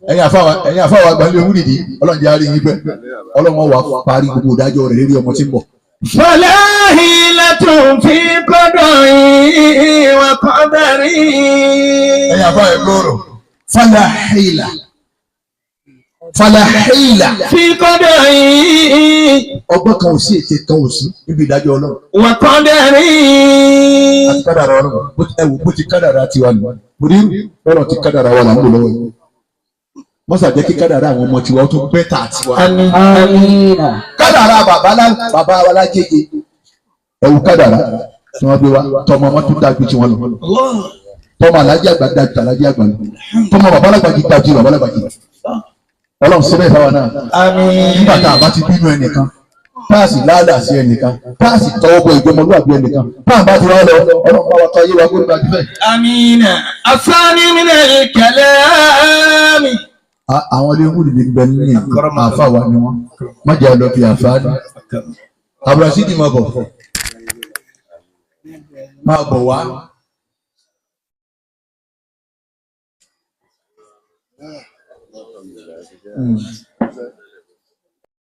Ẹ̀yin àfáwà àgbàlẹ̀ owó nìdí, ọlọ́run jẹ́ àárí yín pẹ́. Ọlọ́run wà parí gbogbo ìdájọ́ rẹ̀ lérí ọmọ tí ń bọ̀. Fala hilatun fi qada'i wa qadari. Ẹ̀yin àfáwà ẹgbọ́rọ̀. Fala hila. Fi qada'i. Ọgbọ́n kan ò sí ètè kan ò sí níbi ìdájọ́ ọlọ́run. Wa qadari. Àti kádàrá ọlọ́run bó ti kádàrá tiwa nù. Mo ní ọ̀rọ̀ ti kádàrá wa là ń lò lọ́wọ́ yìí. Mọ́sà jẹ́ kí kádàrá àwọn ọmọ tiwa tó bẹ́tà tiwa. Àmín. Kádàrá bàbá wa lájèjì. Ẹ̀wù kádàrá tí wọ́n gbé wa tọmọ ọmọ tó dájú tí wọ́n lọ. Tọmọ alájí àgbà dájú alájí àgbà lọ. Tọmọ bàbá alágbàjì dájú bàbá alágbàjì. Ọlọ́run síbẹ̀ ìfáwa náà. Àmín. Nígbà tá a bá ti bínú ẹnìkan páàsì láàdà sí ẹnìkan páàsì tọwọ́ bọ ìgbọmọlúwàbí ẹnìkan páà bá ti rán lọ Ọlọ́run bá wa tọ́ ayé wa kó nípa jù bẹ́ẹ̀. Àmín. Afáàní min al-kalami. Àwọn ilé ìwúlì ní gbẹ ní àfa wa ni wọn má jẹ́ lọ fi àfa ní. Abdulrasheed máa bọ̀ wá.